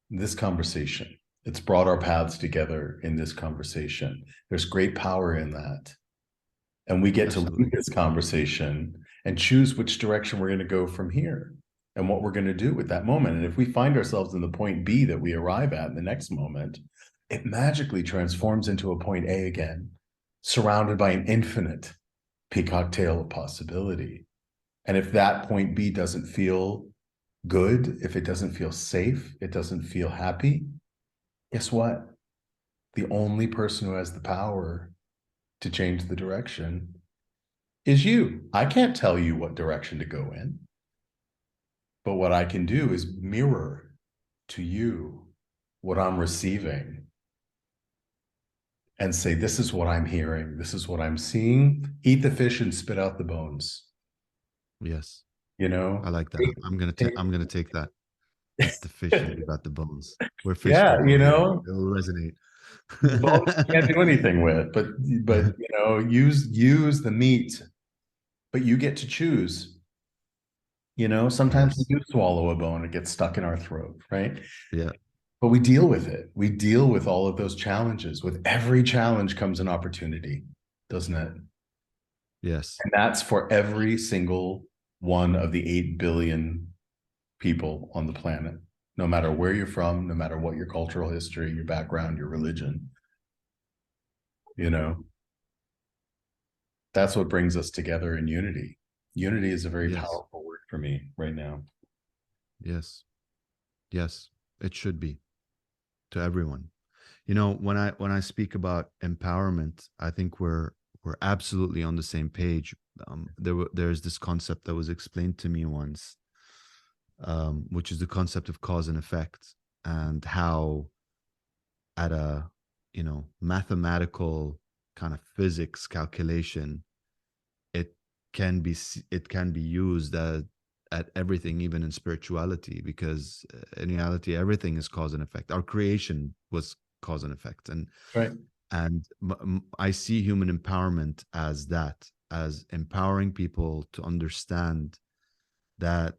[SPEAKER 1] this conversation. It's brought our paths together in this conversation. There's great power in that. And we get
[SPEAKER 2] Absolutely.
[SPEAKER 1] to lead this conversation and choose which direction we're going to go from here and what we're going to do with that moment. And if we find ourselves in the point B that we arrive at in the next moment, it magically transforms into a point A again, surrounded by an infinite peacock tail of possibility. And if that point B doesn't feel good, if it doesn't feel safe, it doesn't feel happy, guess what? The only person who has the power to change the direction is you. I can't tell you what direction to go in. But what I can do is mirror to you what I'm receiving and say, this is what I'm hearing. This is what I'm seeing. Eat the fish and spit out the bones.
[SPEAKER 2] Yes.
[SPEAKER 1] You know,
[SPEAKER 2] I like that. I'm gonna take that. Eat the fish and leave out the bones. We're fish
[SPEAKER 1] yeah,
[SPEAKER 2] people
[SPEAKER 1] you
[SPEAKER 2] here.
[SPEAKER 1] know,
[SPEAKER 2] It'll resonate.
[SPEAKER 1] bones you can't do anything with, but you know, use the meat, but you get to choose. You know, sometimes
[SPEAKER 2] Yes.
[SPEAKER 1] we do swallow a bone, it gets stuck in our throat, right?
[SPEAKER 2] Yeah.
[SPEAKER 1] But we deal with it. We deal with all of those challenges. With every challenge comes an opportunity, doesn't it?
[SPEAKER 2] Yes.
[SPEAKER 1] And that's for every single one of the 8 billion people on the planet, no matter where you're from, no matter what your cultural history, your background, your religion. You know, that's what brings us together in unity. Unity is a very
[SPEAKER 2] Yes.
[SPEAKER 1] powerful word for me right now.
[SPEAKER 2] Yes. Yes. It should be to everyone. You know, when I speak about empowerment, I think we're absolutely on the same page. There's this concept that was explained to me once, which is the concept of cause and effect, and how at a mathematical kind of physics calculation, it can be used at everything, even in spirituality, because in reality everything is cause and effect. Our creation was cause and effect, and
[SPEAKER 1] Right.
[SPEAKER 2] I see human empowerment as that, as empowering people to understand that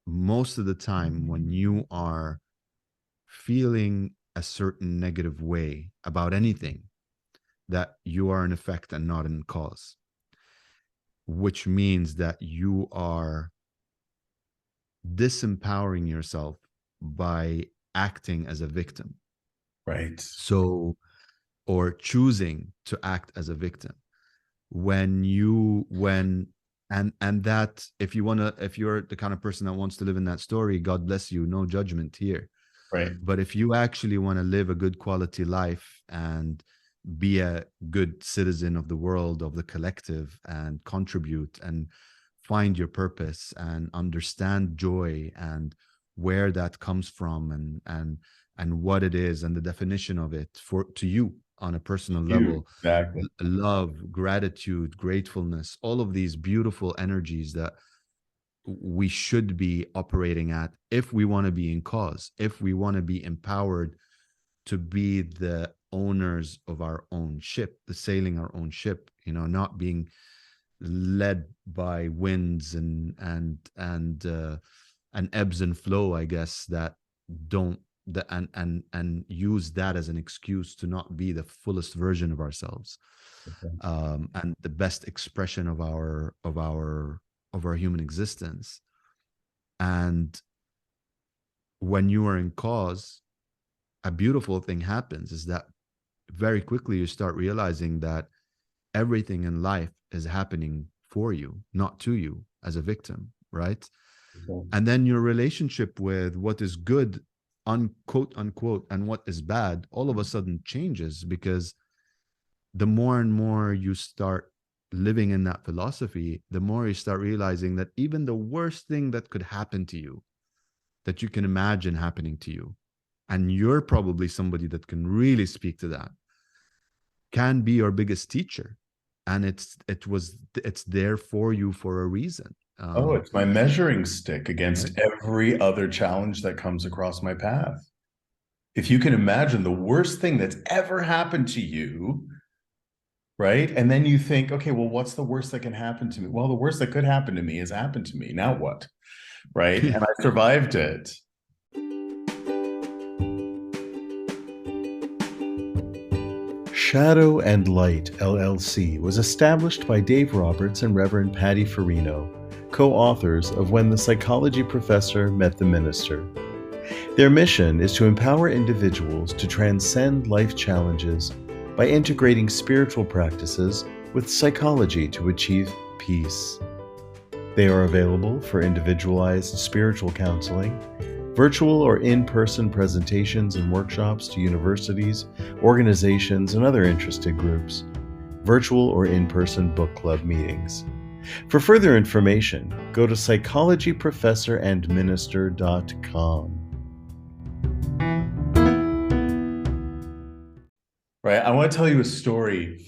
[SPEAKER 2] most of the time when you are feeling a certain negative way about anything, that you are an effect and not in cause, which means that you are disempowering yourself by acting as a victim.
[SPEAKER 1] Right.
[SPEAKER 2] So, or choosing to act as a victim. And that, if you're the kind of person that wants to live in that story, God bless you, no judgment here.
[SPEAKER 1] Right.
[SPEAKER 2] But if you actually want to live a good quality life and be a good citizen of the world, of the collective, and contribute and find your purpose and understand joy and where that comes from, and what it is and the definition of it to you on a personal level,
[SPEAKER 1] exactly.
[SPEAKER 2] Love, gratitude, gratefulness, all of these beautiful energies that we should be operating at if we want to be in cause, if we want to be empowered to be the owners of our own ship, the sailing our own ship, not being led by winds and ebbs and flow, I guess, that don't and use that as an excuse to not be the fullest version of ourselves. Okay. And the best expression of our human existence. And when you are in cause, a beautiful thing happens, is that very quickly you start realizing that everything in life is happening for you, not to you as a victim, right? Okay. And then your relationship with what is good, unquote unquote, and what is bad all of a sudden changes, because the more and more you start living in that philosophy, the more you start realizing that even the worst thing that could happen to you, that you can imagine happening to you, and you're probably somebody that can really speak to that, can be your biggest teacher. And it's there for you for a reason.
[SPEAKER 1] It's my measuring stick against every other challenge that comes across my path. if you can imagine the worst thing that's ever happened to you, right? And then you think, okay, well, what's the worst that can happen to me? Well, the worst that could happen to me has happened to me. Now what? Right? And I survived it. Shadow and Light, LLC, was established by Dave Roberts and Reverend Patty Farino, co-authors of When the Psychology Professor Met the Minister. Their mission is to empower individuals to transcend life challenges by integrating spiritual practices with psychology to achieve peace. They are available for individualized spiritual counseling, virtual or in-person presentations and workshops to universities, organizations, and other interested groups, virtual or in-person book club meetings. For further information, go to psychologyprofessorandminister.com. Right, I want to tell you a story.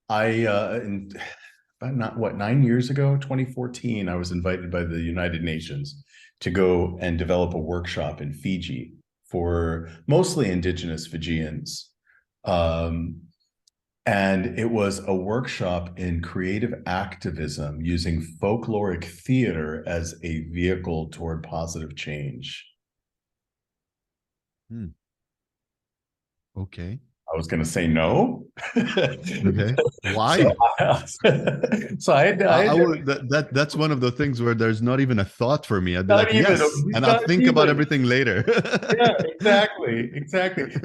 [SPEAKER 1] About 9 years ago, 2014, I was invited by the United Nations to go and develop a workshop in Fiji for mostly indigenous Fijians. And it was a workshop in creative activism using folkloric theater as a vehicle toward positive change.
[SPEAKER 2] Okay.
[SPEAKER 1] I was going to say no.
[SPEAKER 2] Okay. Why? That's one of the things where there's not even a thought for me. I'd be like, yes, and I'll think about everything later.
[SPEAKER 1] Yeah, exactly.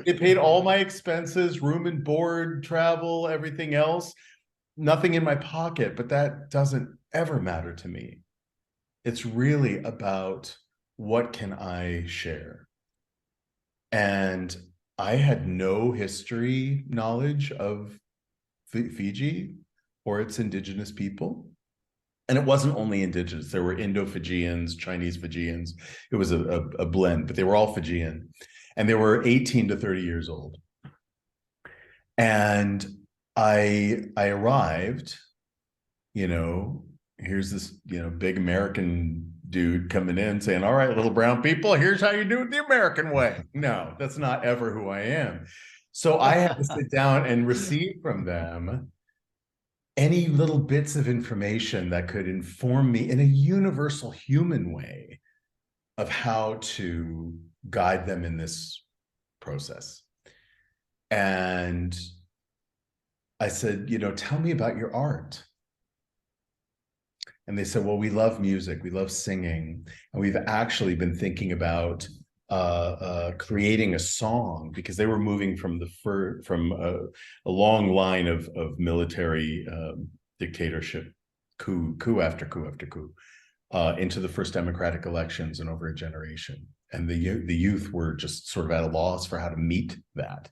[SPEAKER 1] They paid all my expenses, room and board, travel, everything else. Nothing in my pocket, but that doesn't ever matter to me. It's really about what can I share. And I had no history knowledge of Fiji or its indigenous people. And it wasn't only indigenous. There were Indo-Fijians, Chinese Fijians. It was a blend, but they were all Fijian. And they were 18 to 30 years old. And I arrived, here's this, big American dude coming in saying, all right, little brown people, here's how you do it the American way. No, that's not ever who I am. So I had to sit down and receive from them any little bits of information that could inform me in a universal human way of how to guide them in this process. And I said, tell me about your art. And they said, well, we love music, we love singing, and we've actually been thinking about creating a song, because they were moving from a long line of military dictatorship, coup after coup after coup, into the first democratic elections in over a generation. And the youth were just sort of at a loss for how to meet that.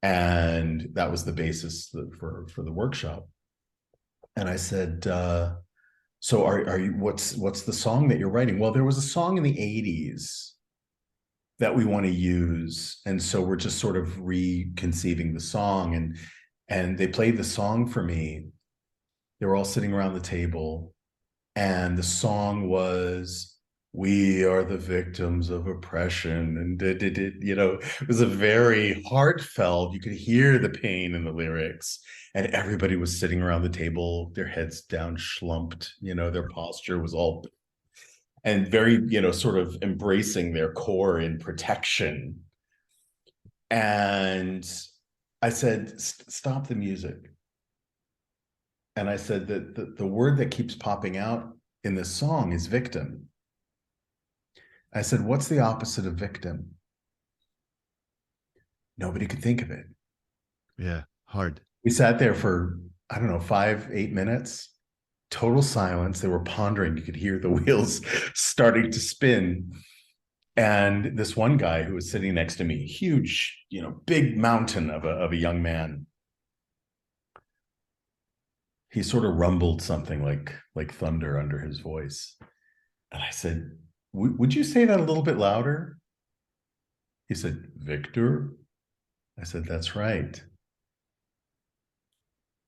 [SPEAKER 1] And that was the basis for the workshop. And I said, so are you, what's the song that you're writing? Well, there was a song in the 80s that we want to use. And so we're just sort of reconceiving the song, and they played the song for me. They were all sitting around the table, and the song was, "We are the victims of oppression." And it was a very heartfelt, you could hear the pain in the lyrics. And everybody was sitting around the table, their heads down, slumped, their posture was all, and very, sort of embracing their core in protection. And I said, stop the music. And I said that the word that keeps popping out in this song is victim. I said, what's the opposite of victim? Nobody could think of it.
[SPEAKER 2] Yeah, hard.
[SPEAKER 1] We sat there for, 5-8 minutes, total silence. They were pondering. You could hear the wheels starting to spin. And this one guy who was sitting next to me, huge, big mountain of a young man, he sort of rumbled something like thunder under his voice. And I said, would you say that a little bit louder? He said, Victor? I said, that's right.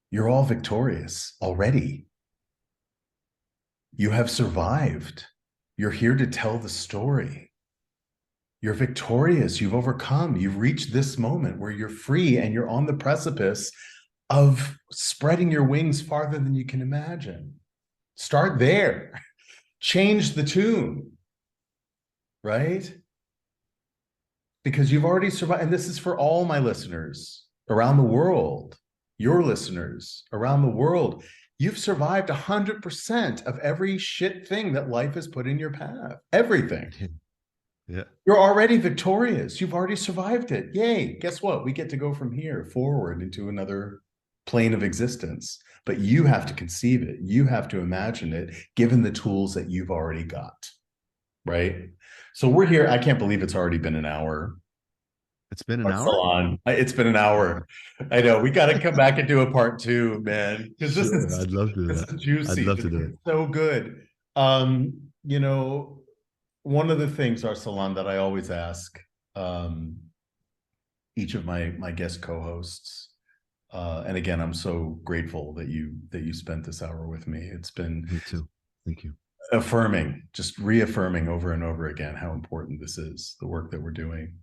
[SPEAKER 1] You're all victorious already. You have survived. You're here to tell the story. You're victorious. You've overcome. You've reached this moment where you're free and you're on the precipice of spreading your wings farther than you can imagine. Start there. Change the tune, right? Because you've already survived. And this is for all my listeners around the world, your listeners around the world. You've survived 100% of every shit thing that life has put in your path. Everything.
[SPEAKER 2] Yeah.
[SPEAKER 1] You're already victorious. You've already survived it. Yay. Guess what? We get to go from here forward into another plane of existence. But you have to conceive it. You have to imagine it, given the tools that you've already got. Right? So we're here. I can't believe it's already been an hour.
[SPEAKER 2] It's been an hour?
[SPEAKER 1] Salon. It's been an hour. I know. We got to come back and do a part 2, man. Because
[SPEAKER 2] Sure,
[SPEAKER 1] this is
[SPEAKER 2] I'd love to do that.
[SPEAKER 1] juicy.
[SPEAKER 2] I'd love to do it.
[SPEAKER 1] So good. You know, one of the things, Arsalan, that I always ask each of my guest co-hosts, and again, I'm so grateful that you spent this hour with me. It's been
[SPEAKER 2] Me too. Thank you.
[SPEAKER 1] affirming, just reaffirming over and over again how important this is, the work that we're doing.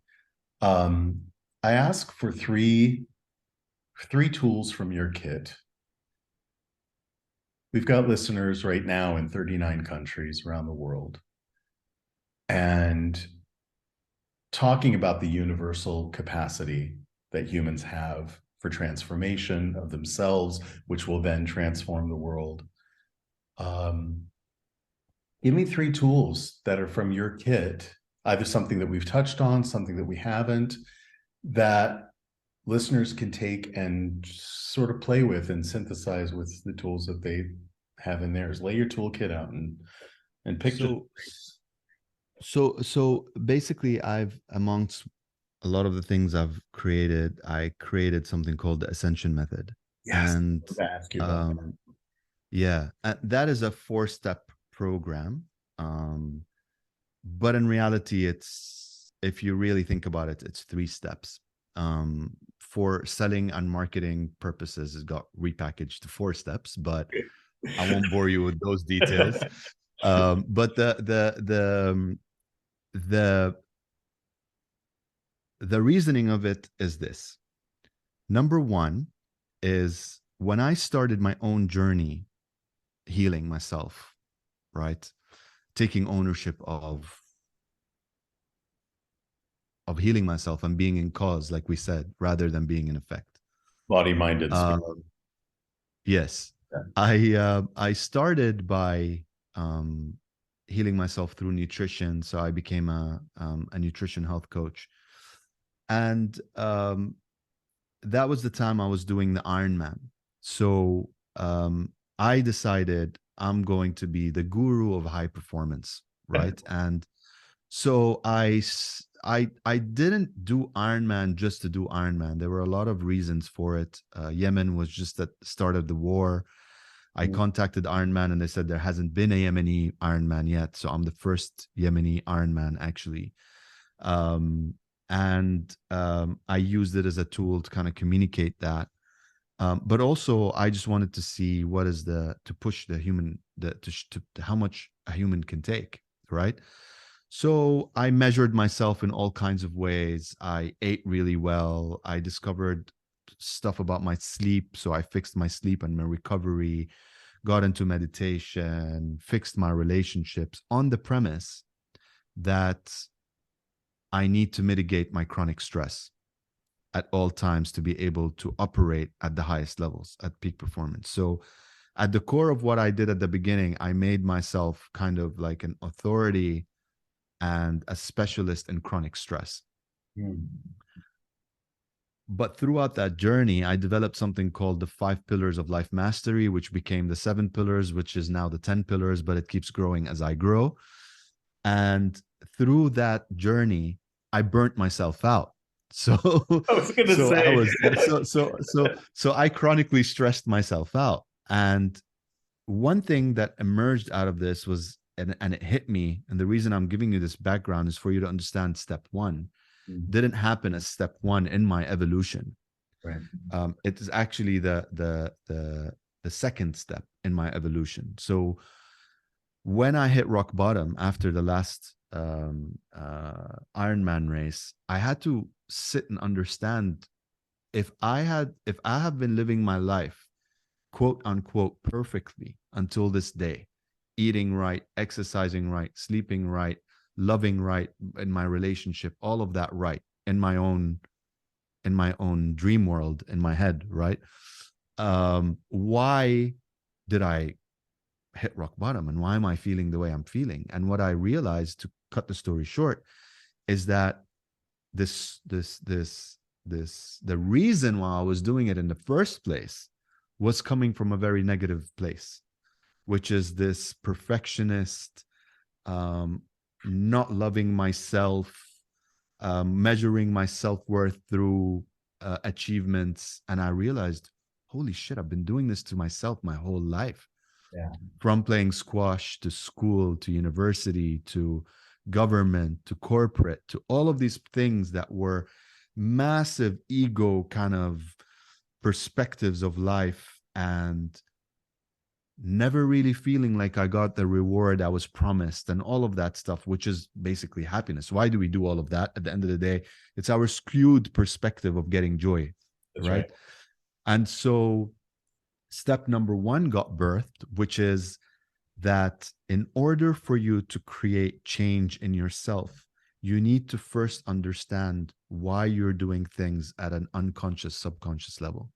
[SPEAKER 1] I ask for three tools from your kit. We've got listeners right now in 39 countries around the world. And talking about the universal capacity that humans have for transformation of themselves, which will then transform the world. Give me 3 tools that are from your kit, either something that we've touched on, something that we haven't, that listeners can take and sort of play with and synthesize with the tools that they have in theirs. Lay your toolkit out and picture.
[SPEAKER 2] So basically, amongst a lot of the things I've created, I created something called the Ascension Method.
[SPEAKER 1] Yes,
[SPEAKER 2] and
[SPEAKER 1] ask you about that.
[SPEAKER 2] Yeah, that is a 4-step program. But in reality, if you really think about it, it's 3 steps. For selling and marketing purposes, it got repackaged to 4 steps, but I won't bore you with those details. But the reasoning of it is this. Number 1 is when I started my own journey healing myself, right? Taking ownership of healing myself and being in cause, like we said, rather than being in effect.
[SPEAKER 1] Body, mind, and spirit.
[SPEAKER 2] Yes. Yeah. I started by healing myself through nutrition. So I became a nutrition health coach. And that was the time I was doing the Ironman. So I decided I'm going to be the guru of high performance, right? And so I didn't do Ironman just to do Ironman. There were a lot of reasons for it. Yemen was just at the start of the war. I contacted Ironman and they said there hasn't been a Yemeni Ironman yet. So I'm the first Yemeni Ironman, actually. And I used it as a tool to kind of communicate that. But also I just wanted to see what is to push the human, to how much a human can take, right? So I measured myself in all kinds of ways. I ate really well. I discovered stuff about my sleep. So I fixed my sleep and my recovery, got into meditation, fixed my relationships on the premise that I need to mitigate my chronic stress at all times to be able to operate at the highest levels at peak performance. So at the core of what I did at the beginning, I made myself kind of like an authority and a specialist in chronic stress. But throughout that journey, I developed something called the 5 pillars of life mastery, which became the 7 pillars, which is now the 10 pillars, but it keeps growing as I grow. And through that journey, I burnt myself out. So
[SPEAKER 1] I was going to say,
[SPEAKER 2] so I chronically stressed myself out. And one thing that emerged out of this was, and it hit me, and the reason I'm giving you this background is for you to understand step 1 didn't happen as step 1 in my evolution.
[SPEAKER 1] Right.
[SPEAKER 2] It is actually the second step in my evolution. So when I hit rock bottom after the last Ironman race, I had to sit and understand if I have been living my life, quote unquote, perfectly until this day, eating right, exercising right, sleeping right, loving right in my relationship, all of that right in my own dream world in my head, right? Why did I hit rock bottom, and why am I feeling the way I'm feeling? And what I realized, to cut the story short, is that the reason why I was doing it in the first place was coming from a very negative place, which is this perfectionist, not loving myself, measuring my self-worth through achievements. And I realized, holy shit, I've been doing this to myself my whole life.
[SPEAKER 1] Yeah.
[SPEAKER 2] From playing squash to school to university to government to corporate to all of these things that were massive ego kind of perspectives of life, and never really feeling like I got the reward I was promised and all of that stuff, which is basically happiness. Why do we do all of that? At the end of the day, it's our skewed perspective of getting joy.
[SPEAKER 1] That's
[SPEAKER 2] right? And so step number one got birthed, which is that in order for you to create change in yourself, you need to first understand why you're doing things at an unconscious, subconscious level.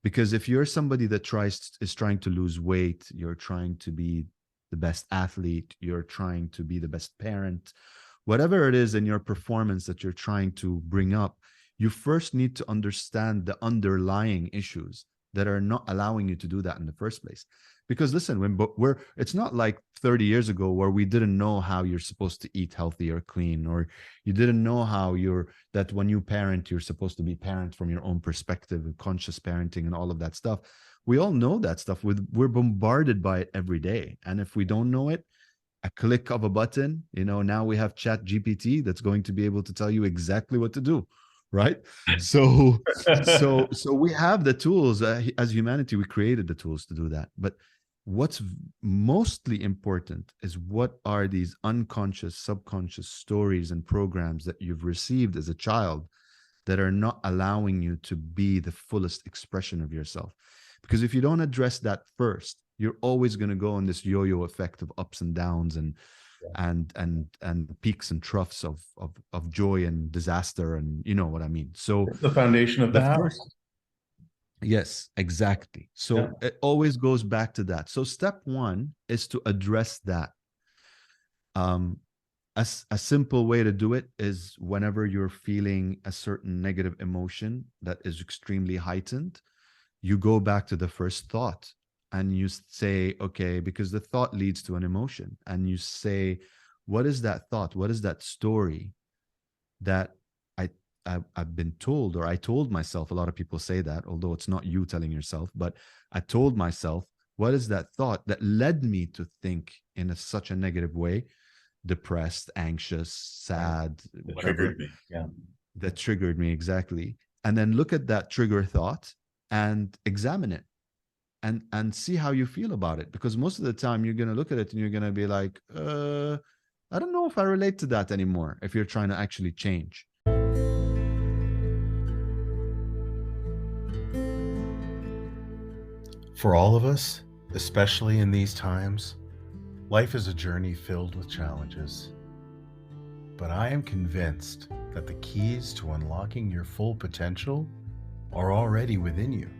[SPEAKER 2] Because if you're somebody that is trying to lose weight, you're trying to be the best athlete, you're trying to be the best parent, whatever it is in your performance that you're trying to bring up, you first need to understand the underlying issues that are not allowing you to do that in the first place. Because listen, it's not like 30 years ago where we didn't know how you're supposed to eat healthy or clean, or you didn't know how that when you parent, you're supposed to be parent from your own perspective, conscious parenting and all of that stuff. We all know that stuff. We're bombarded by it every day. And if we don't know it, a click of a button, now we have ChatGPT that's going to be able to tell you exactly what to do. Right. So we have the tools. As humanity, we created the tools to do that. But what's mostly important is, what are these unconscious, subconscious stories and programs that you've received as a child that are not allowing you to be the fullest expression of yourself? Because if you don't address that first, you're always going to go on this yo-yo effect of ups and downs and peaks and troughs of joy and disaster, and you know what I mean. So
[SPEAKER 1] it's the foundation of the house.
[SPEAKER 2] Yes, exactly. So it always goes back to that. So step one is to address that. A simple way to do it is, whenever you're feeling a certain negative emotion that is extremely heightened, you go back to the first thought. And you say, okay, because the thought leads to an emotion. And you say, what is that thought? What is that story that I've been told, or I told myself? A lot of people say that, although it's not you telling yourself, but I told myself, what is that thought that led me to think in such a negative way? Depressed, anxious, sad.
[SPEAKER 1] That triggered me. Yeah.
[SPEAKER 2] That triggered me, exactly. And then look at that trigger thought and examine it. And see how you feel about it. Because most of the time you're going to look at it and you're going to be like, I don't know if I relate to that anymore, if you're trying to actually change.
[SPEAKER 1] For all of us, especially in these times, life is a journey filled with challenges. But I am convinced that the keys to unlocking your full potential are already within you.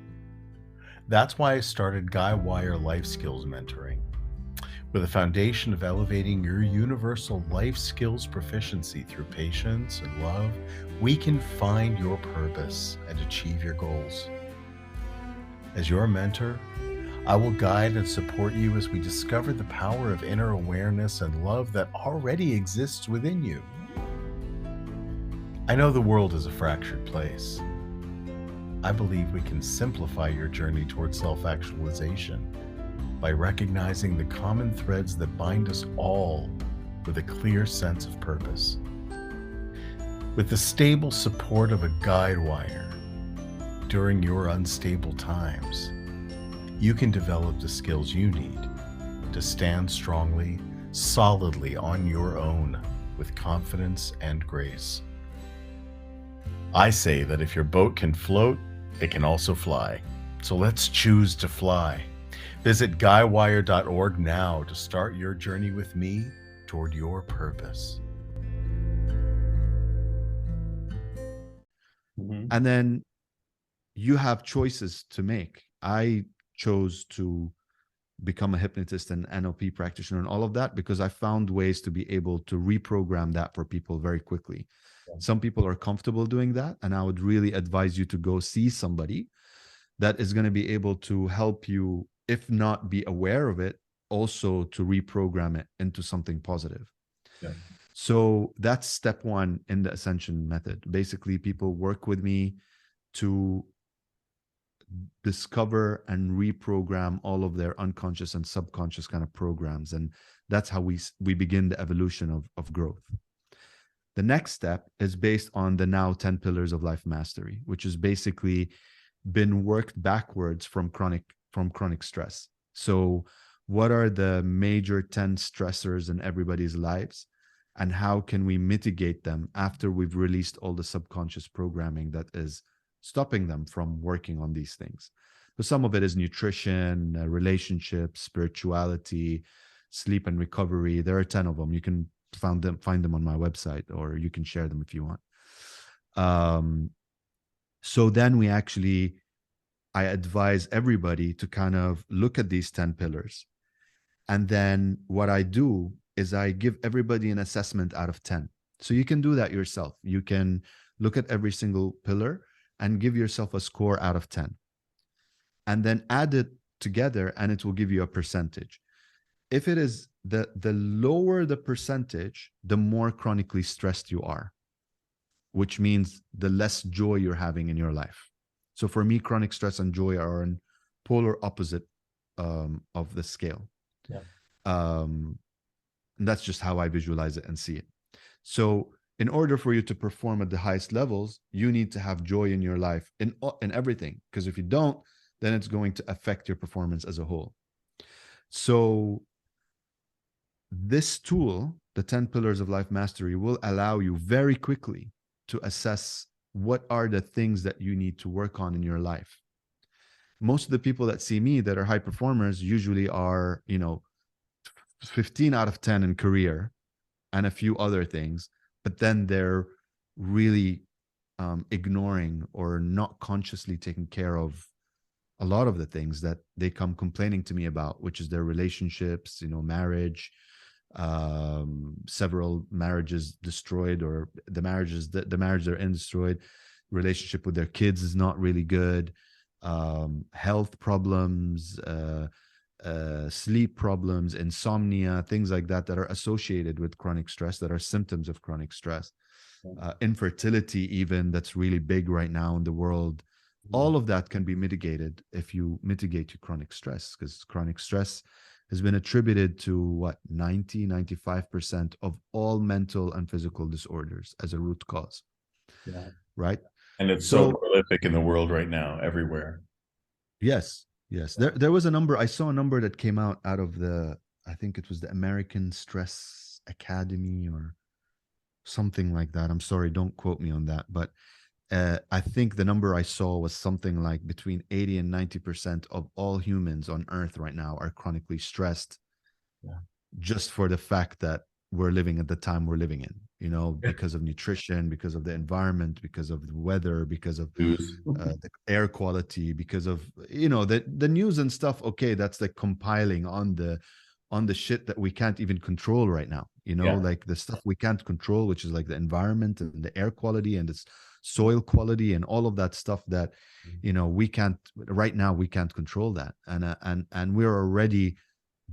[SPEAKER 1] That's why I started Guywire Life Skills Mentoring. With a foundation of elevating your universal life skills proficiency through patience and love, we can find your purpose and achieve your goals. As your mentor, I will guide and support you as we discover the power of inner awareness and love that already exists within you. I know the world is a fractured place. I believe we can simplify your journey towards self-actualization by recognizing the common threads that bind us all with a clear sense of purpose. With the stable support of a guide wire during your unstable times, you can develop the skills you need to stand strongly,
[SPEAKER 4] solidly on your own with confidence and grace. I say that if your boat can float, it can also fly. So let's choose to fly. Visit guywire.org now to start your journey with me toward your purpose.
[SPEAKER 2] And then you have choices to make. I chose to become a hypnotist and NLP practitioner and all of that because I found ways to be able to reprogram that for people very quickly. Some people are comfortable doing that, and I would really advise you to go see somebody that is going to be able to help you, if not be aware of it, also to reprogram it into something positive.
[SPEAKER 1] Yeah.
[SPEAKER 2] So that's step one in the Ascension method. Basically, people work with me to discover and reprogram all of their unconscious and subconscious kind of programs. And that's how we begin the evolution of growth. The next step is based on the now 10 pillars of life mastery, which has basically been worked backwards from chronic stress. So what are the major 10 stressors in everybody's lives, and how can we mitigate them after we've released all the subconscious programming that is stopping them from working on these things? So some of it is nutrition, relationships, spirituality, sleep and recovery. There are 10 of them. You can find them on my website, or you can share them if you want. So then I advise everybody to kind of look at these 10 pillars. And then what I do is I give everybody an assessment out of 10. So you can do that yourself. You can look at every single pillar and give yourself a score out of 10. And then add it together, and it will give you a percentage. If it is the lower the percentage, the more chronically stressed you are, which means the less joy you're having in your life. So for me, chronic stress and joy are on polar opposite of the scale.
[SPEAKER 1] Yeah.
[SPEAKER 2] And that's just how I visualize it and see it. So in order for you to perform at the highest levels, you need to have joy in your life, in everything. Because if you don't, then it's going to affect your performance as a whole. So this tool, the 10 pillars of life mastery, will allow you very quickly to assess what are the things that you need to work on in your life. Most of the people that see me that are high performers usually are, 15 out of 10 in career and a few other things, but then they're really ignoring or not consciously taking care of a lot of the things that they come complaining to me about, which is their relationships, marriage, several marriages destroyed, or the marriage they're in destroyed, relationship with their kids is not really good, health problems, sleep problems, insomnia, things like that are associated with chronic stress, that are symptoms of chronic stress. Infertility, even, that's really big right now in the world. All of that can be mitigated if you mitigate your chronic stress, because chronic stress has been attributed to 95% of all mental and physical disorders as a root cause.
[SPEAKER 1] Yeah.
[SPEAKER 2] Right.
[SPEAKER 1] And it's so prolific in the world right now, everywhere.
[SPEAKER 2] Yes. There was a number. I saw a number that came out of I think it was the American Stress Academy or something like that. I'm sorry, don't quote me on that. But I think the number I saw was something like between 80 and 90% of all humans on Earth right now are chronically stressed, just for the fact that we're living at the time we're living in, because of nutrition, because of the environment, because of the weather, because of the air quality, because of, the news and stuff. Okay, that's like compiling on the shit that we can't even control right now, like the stuff we can't control, which is like the environment and the air quality and its soil quality and all of that stuff that, we can't control that. And we're already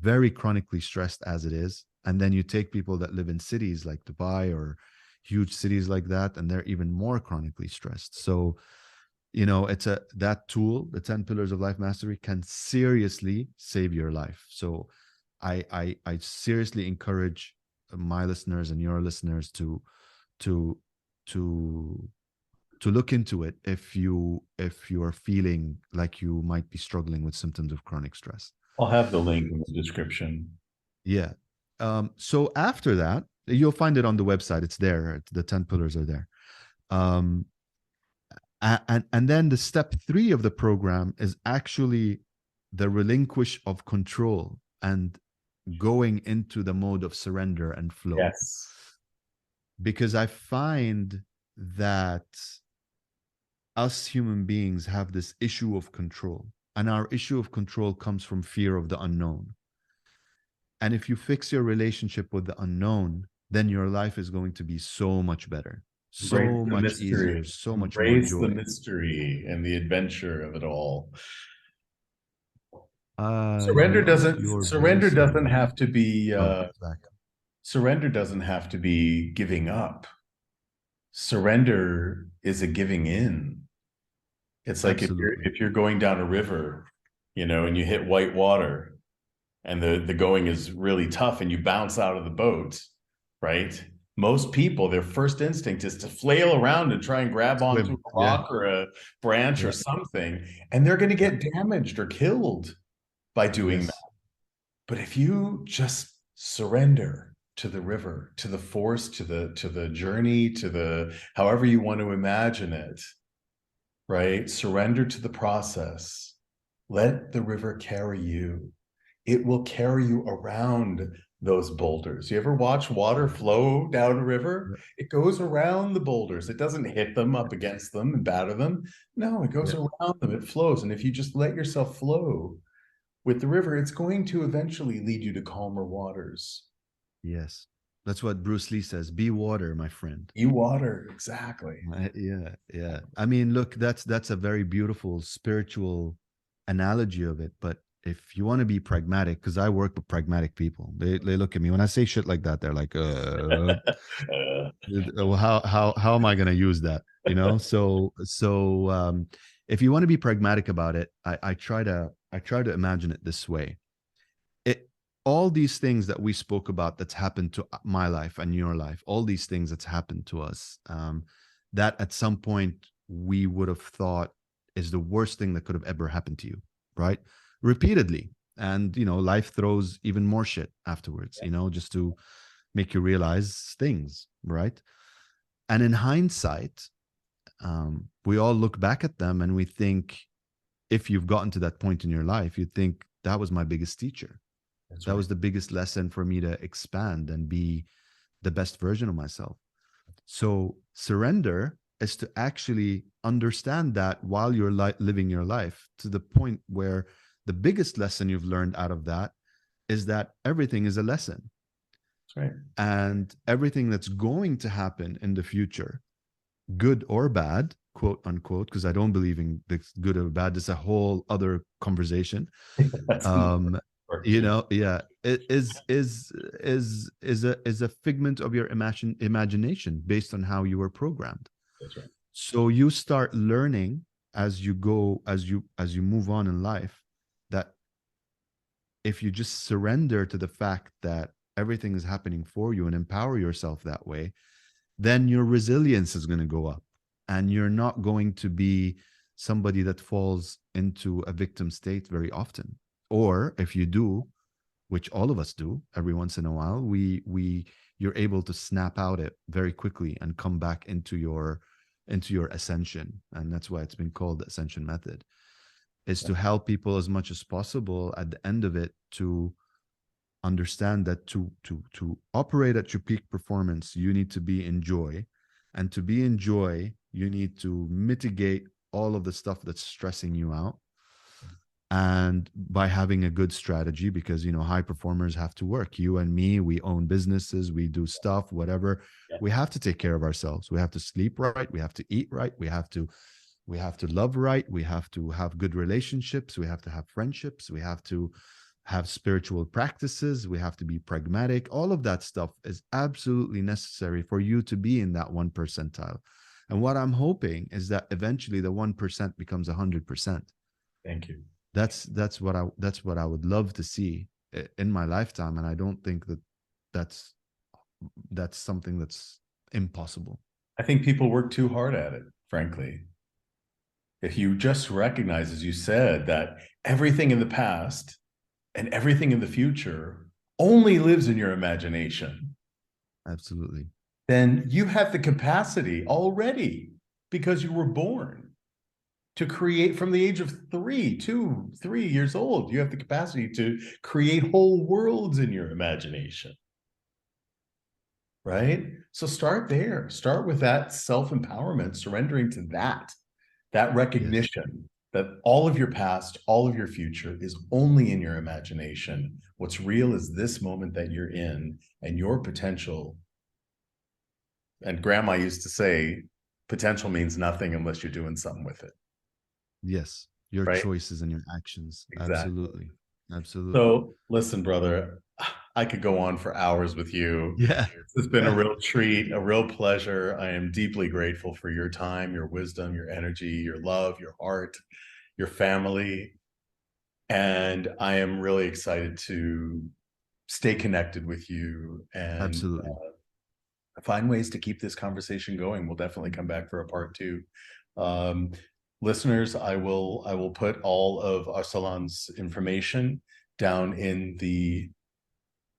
[SPEAKER 2] very chronically stressed as it is. And then you take people that live in cities like Dubai or huge cities like that, and they're even more chronically stressed. So, it's that tool, the 10 pillars of life mastery, can seriously save your life. So I seriously encourage my listeners and your listeners to look into it if you are feeling like you might be struggling with symptoms of chronic stress.
[SPEAKER 1] I'll have the link in the description.
[SPEAKER 2] Yeah. So after that, you'll find it on the website. It's there. The 10 pillars are there. And then the step 3 of the program is actually the relinquish of control and going into the mode of surrender and flow.
[SPEAKER 1] Yes.
[SPEAKER 2] Because I find that us human beings have this issue of control, and our issue of control comes from fear of the unknown. And if you fix your relationship with the unknown, then your life is going to be so much better, so much easier, so much more
[SPEAKER 1] Embrace
[SPEAKER 2] joy.
[SPEAKER 1] the mystery and the adventure of it all. Surrender doesn't have to be surrender doesn't have to be giving up. Surrender is a giving in. It's like if you're going down a river, you know, and you hit white water and the going is really tough and you bounce out of the boat, right? Most people, their first instinct is to flail around and try and grab onto a rock or a branch or something, and they're going to get damaged or killed by doing that. But if you just surrender to the river, to the force, to the journey, to the however you want to imagine it, right? Surrender to the process. Let the river carry you. It will carry you around those boulders. You ever watch water flow down a river? It goes around the boulders. It doesn't hit them up against them and batter them. No, it goes around them. It flows. And if you just let yourself flow with the river, it's going to eventually lead you to calmer waters.
[SPEAKER 2] Yes. That's what Bruce Lee says. Be water, my friend.
[SPEAKER 1] Be water. Exactly.
[SPEAKER 2] Yeah. I mean, look, that's a very beautiful spiritual analogy of it. But if you want to be pragmatic, because I work with pragmatic people, they look at me when I say shit like that. They're like, well, how am I going to use that? You know? So if you want to be pragmatic about it, I try to imagine it this way. All these things that we spoke about that's happened to my life and your life, all these things that's happened to us, that at some point we would have thought is the worst thing that could have ever happened to you, right? Repeatedly. And, you know, life throws even more shit afterwards, you know, just to make you realize things, right? And in hindsight, we all look back at them and we think, if you've gotten to that point in your life, you think that was my biggest teacher. That was the biggest lesson for me to expand and be the best version of myself. So surrender is to actually understand that while you're living your life, to the point where the biggest lesson you've learned out of that is that everything is a lesson.
[SPEAKER 1] That's right.
[SPEAKER 2] And everything that's going to happen in the future, good or bad, quote unquote, because I don't believe in this good or bad. It's a whole other conversation. You know, it is a figment of your imagination based on how you were programmed.
[SPEAKER 1] That's right.
[SPEAKER 2] So you start learning as you go, as you move on in life, that if you just surrender to the fact that everything is happening for you and empower yourself that way, then your resilience is going to go up, and you're not going to be somebody that falls into a victim state very often. Or if you do, which all of us do every once in a while, you're able to snap out it very quickly and come back into your ascension. And that's why it's been called the Ascension Method, is to help people as much as possible at the end of it to understand that to operate at your peak performance, you need to be in joy. And to be in joy, you need to mitigate all of the stuff that's stressing you out. And by having a good strategy, because, you know, high performers have to work. You and me, we own businesses, we do stuff, whatever. We have to take care of ourselves. We have to sleep right. We have to eat right. We have to love right. We have to have good relationships. We have to have friendships. We have to have spiritual practices. We have to be pragmatic. All of that stuff is absolutely necessary for you to be in that 1 percentile. And what I'm hoping is that eventually the 1% becomes 100%.
[SPEAKER 1] Thank you.
[SPEAKER 2] That's what I would love to see in my lifetime, and I don't think that's something that's impossible.
[SPEAKER 1] I think people work too hard at it, frankly. If you just recognize, as you said, that everything in the past and everything in the future only lives in your imagination,
[SPEAKER 2] Absolutely.
[SPEAKER 1] then you have the capacity already, because you were born, to create from the age of 3 years old. You have the capacity to create whole worlds in your imagination. Right? So start there. Start with that self-empowerment, surrendering to that recognition that all of your past, all of your future is only in your imagination. What's real is this moment that you're in, and your potential. And grandma used to say, potential means nothing unless you're doing something with it.
[SPEAKER 2] Yes. Your
[SPEAKER 1] Right?
[SPEAKER 2] choices and your actions.
[SPEAKER 1] Exactly.
[SPEAKER 2] Absolutely. Absolutely.
[SPEAKER 1] So listen, brother, I could go on for hours with you.
[SPEAKER 2] Yeah.
[SPEAKER 1] It's been a real treat, a real pleasure. I am deeply grateful for your time, your wisdom, your energy, your love, your heart, your family. And I am really excited to stay connected with you and
[SPEAKER 2] Absolutely.
[SPEAKER 1] find ways to keep this conversation going. We'll definitely come back for a part 2. Listeners, I will put all of Arsalan's information down in the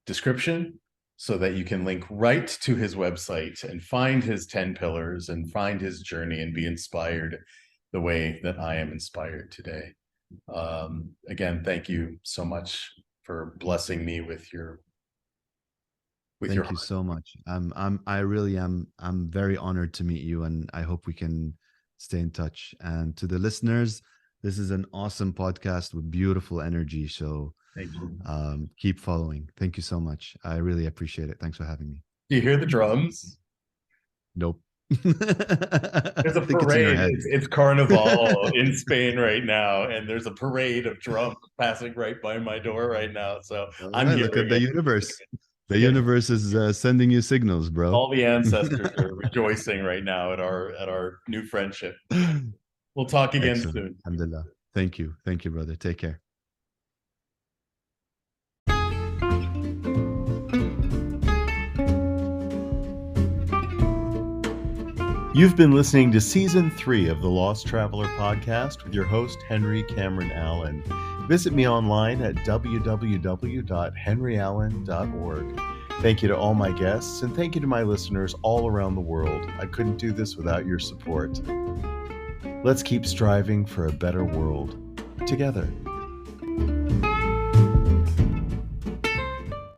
[SPEAKER 1] description, so that you can link right to his website and find his 10 pillars and find his journey and be inspired the way that I am inspired today. Again, thank you so much for blessing me with your
[SPEAKER 2] Thank you so much. I really am. I'm very honored to meet you, and I hope we can stay in touch. And to the listeners, this is an awesome podcast with beautiful energy. So
[SPEAKER 1] Thank you.
[SPEAKER 2] keep following. Thank you so much. I really appreciate it. Thanks for having me.
[SPEAKER 1] Do you hear the drums?
[SPEAKER 2] Nope.
[SPEAKER 1] There's a parade. It's Carnival in Spain right now, and there's a parade of drums passing right by my door right now. So I'm
[SPEAKER 2] right, look at the universe. The universe is sending you signals, bro.
[SPEAKER 1] All the ancestors are rejoicing right now at our new friendship. We'll talk again soon.
[SPEAKER 2] Alhamdulillah. Thank you, brother. Take care.
[SPEAKER 4] You've been listening to Season 3 of the Lost Traveler Podcast with your host, Henry Cameron Allen. Visit me online at www.henryallen.org. Thank you to all my guests, and thank you to my listeners all around the world. I couldn't do this without your support. Let's keep striving for a better world together.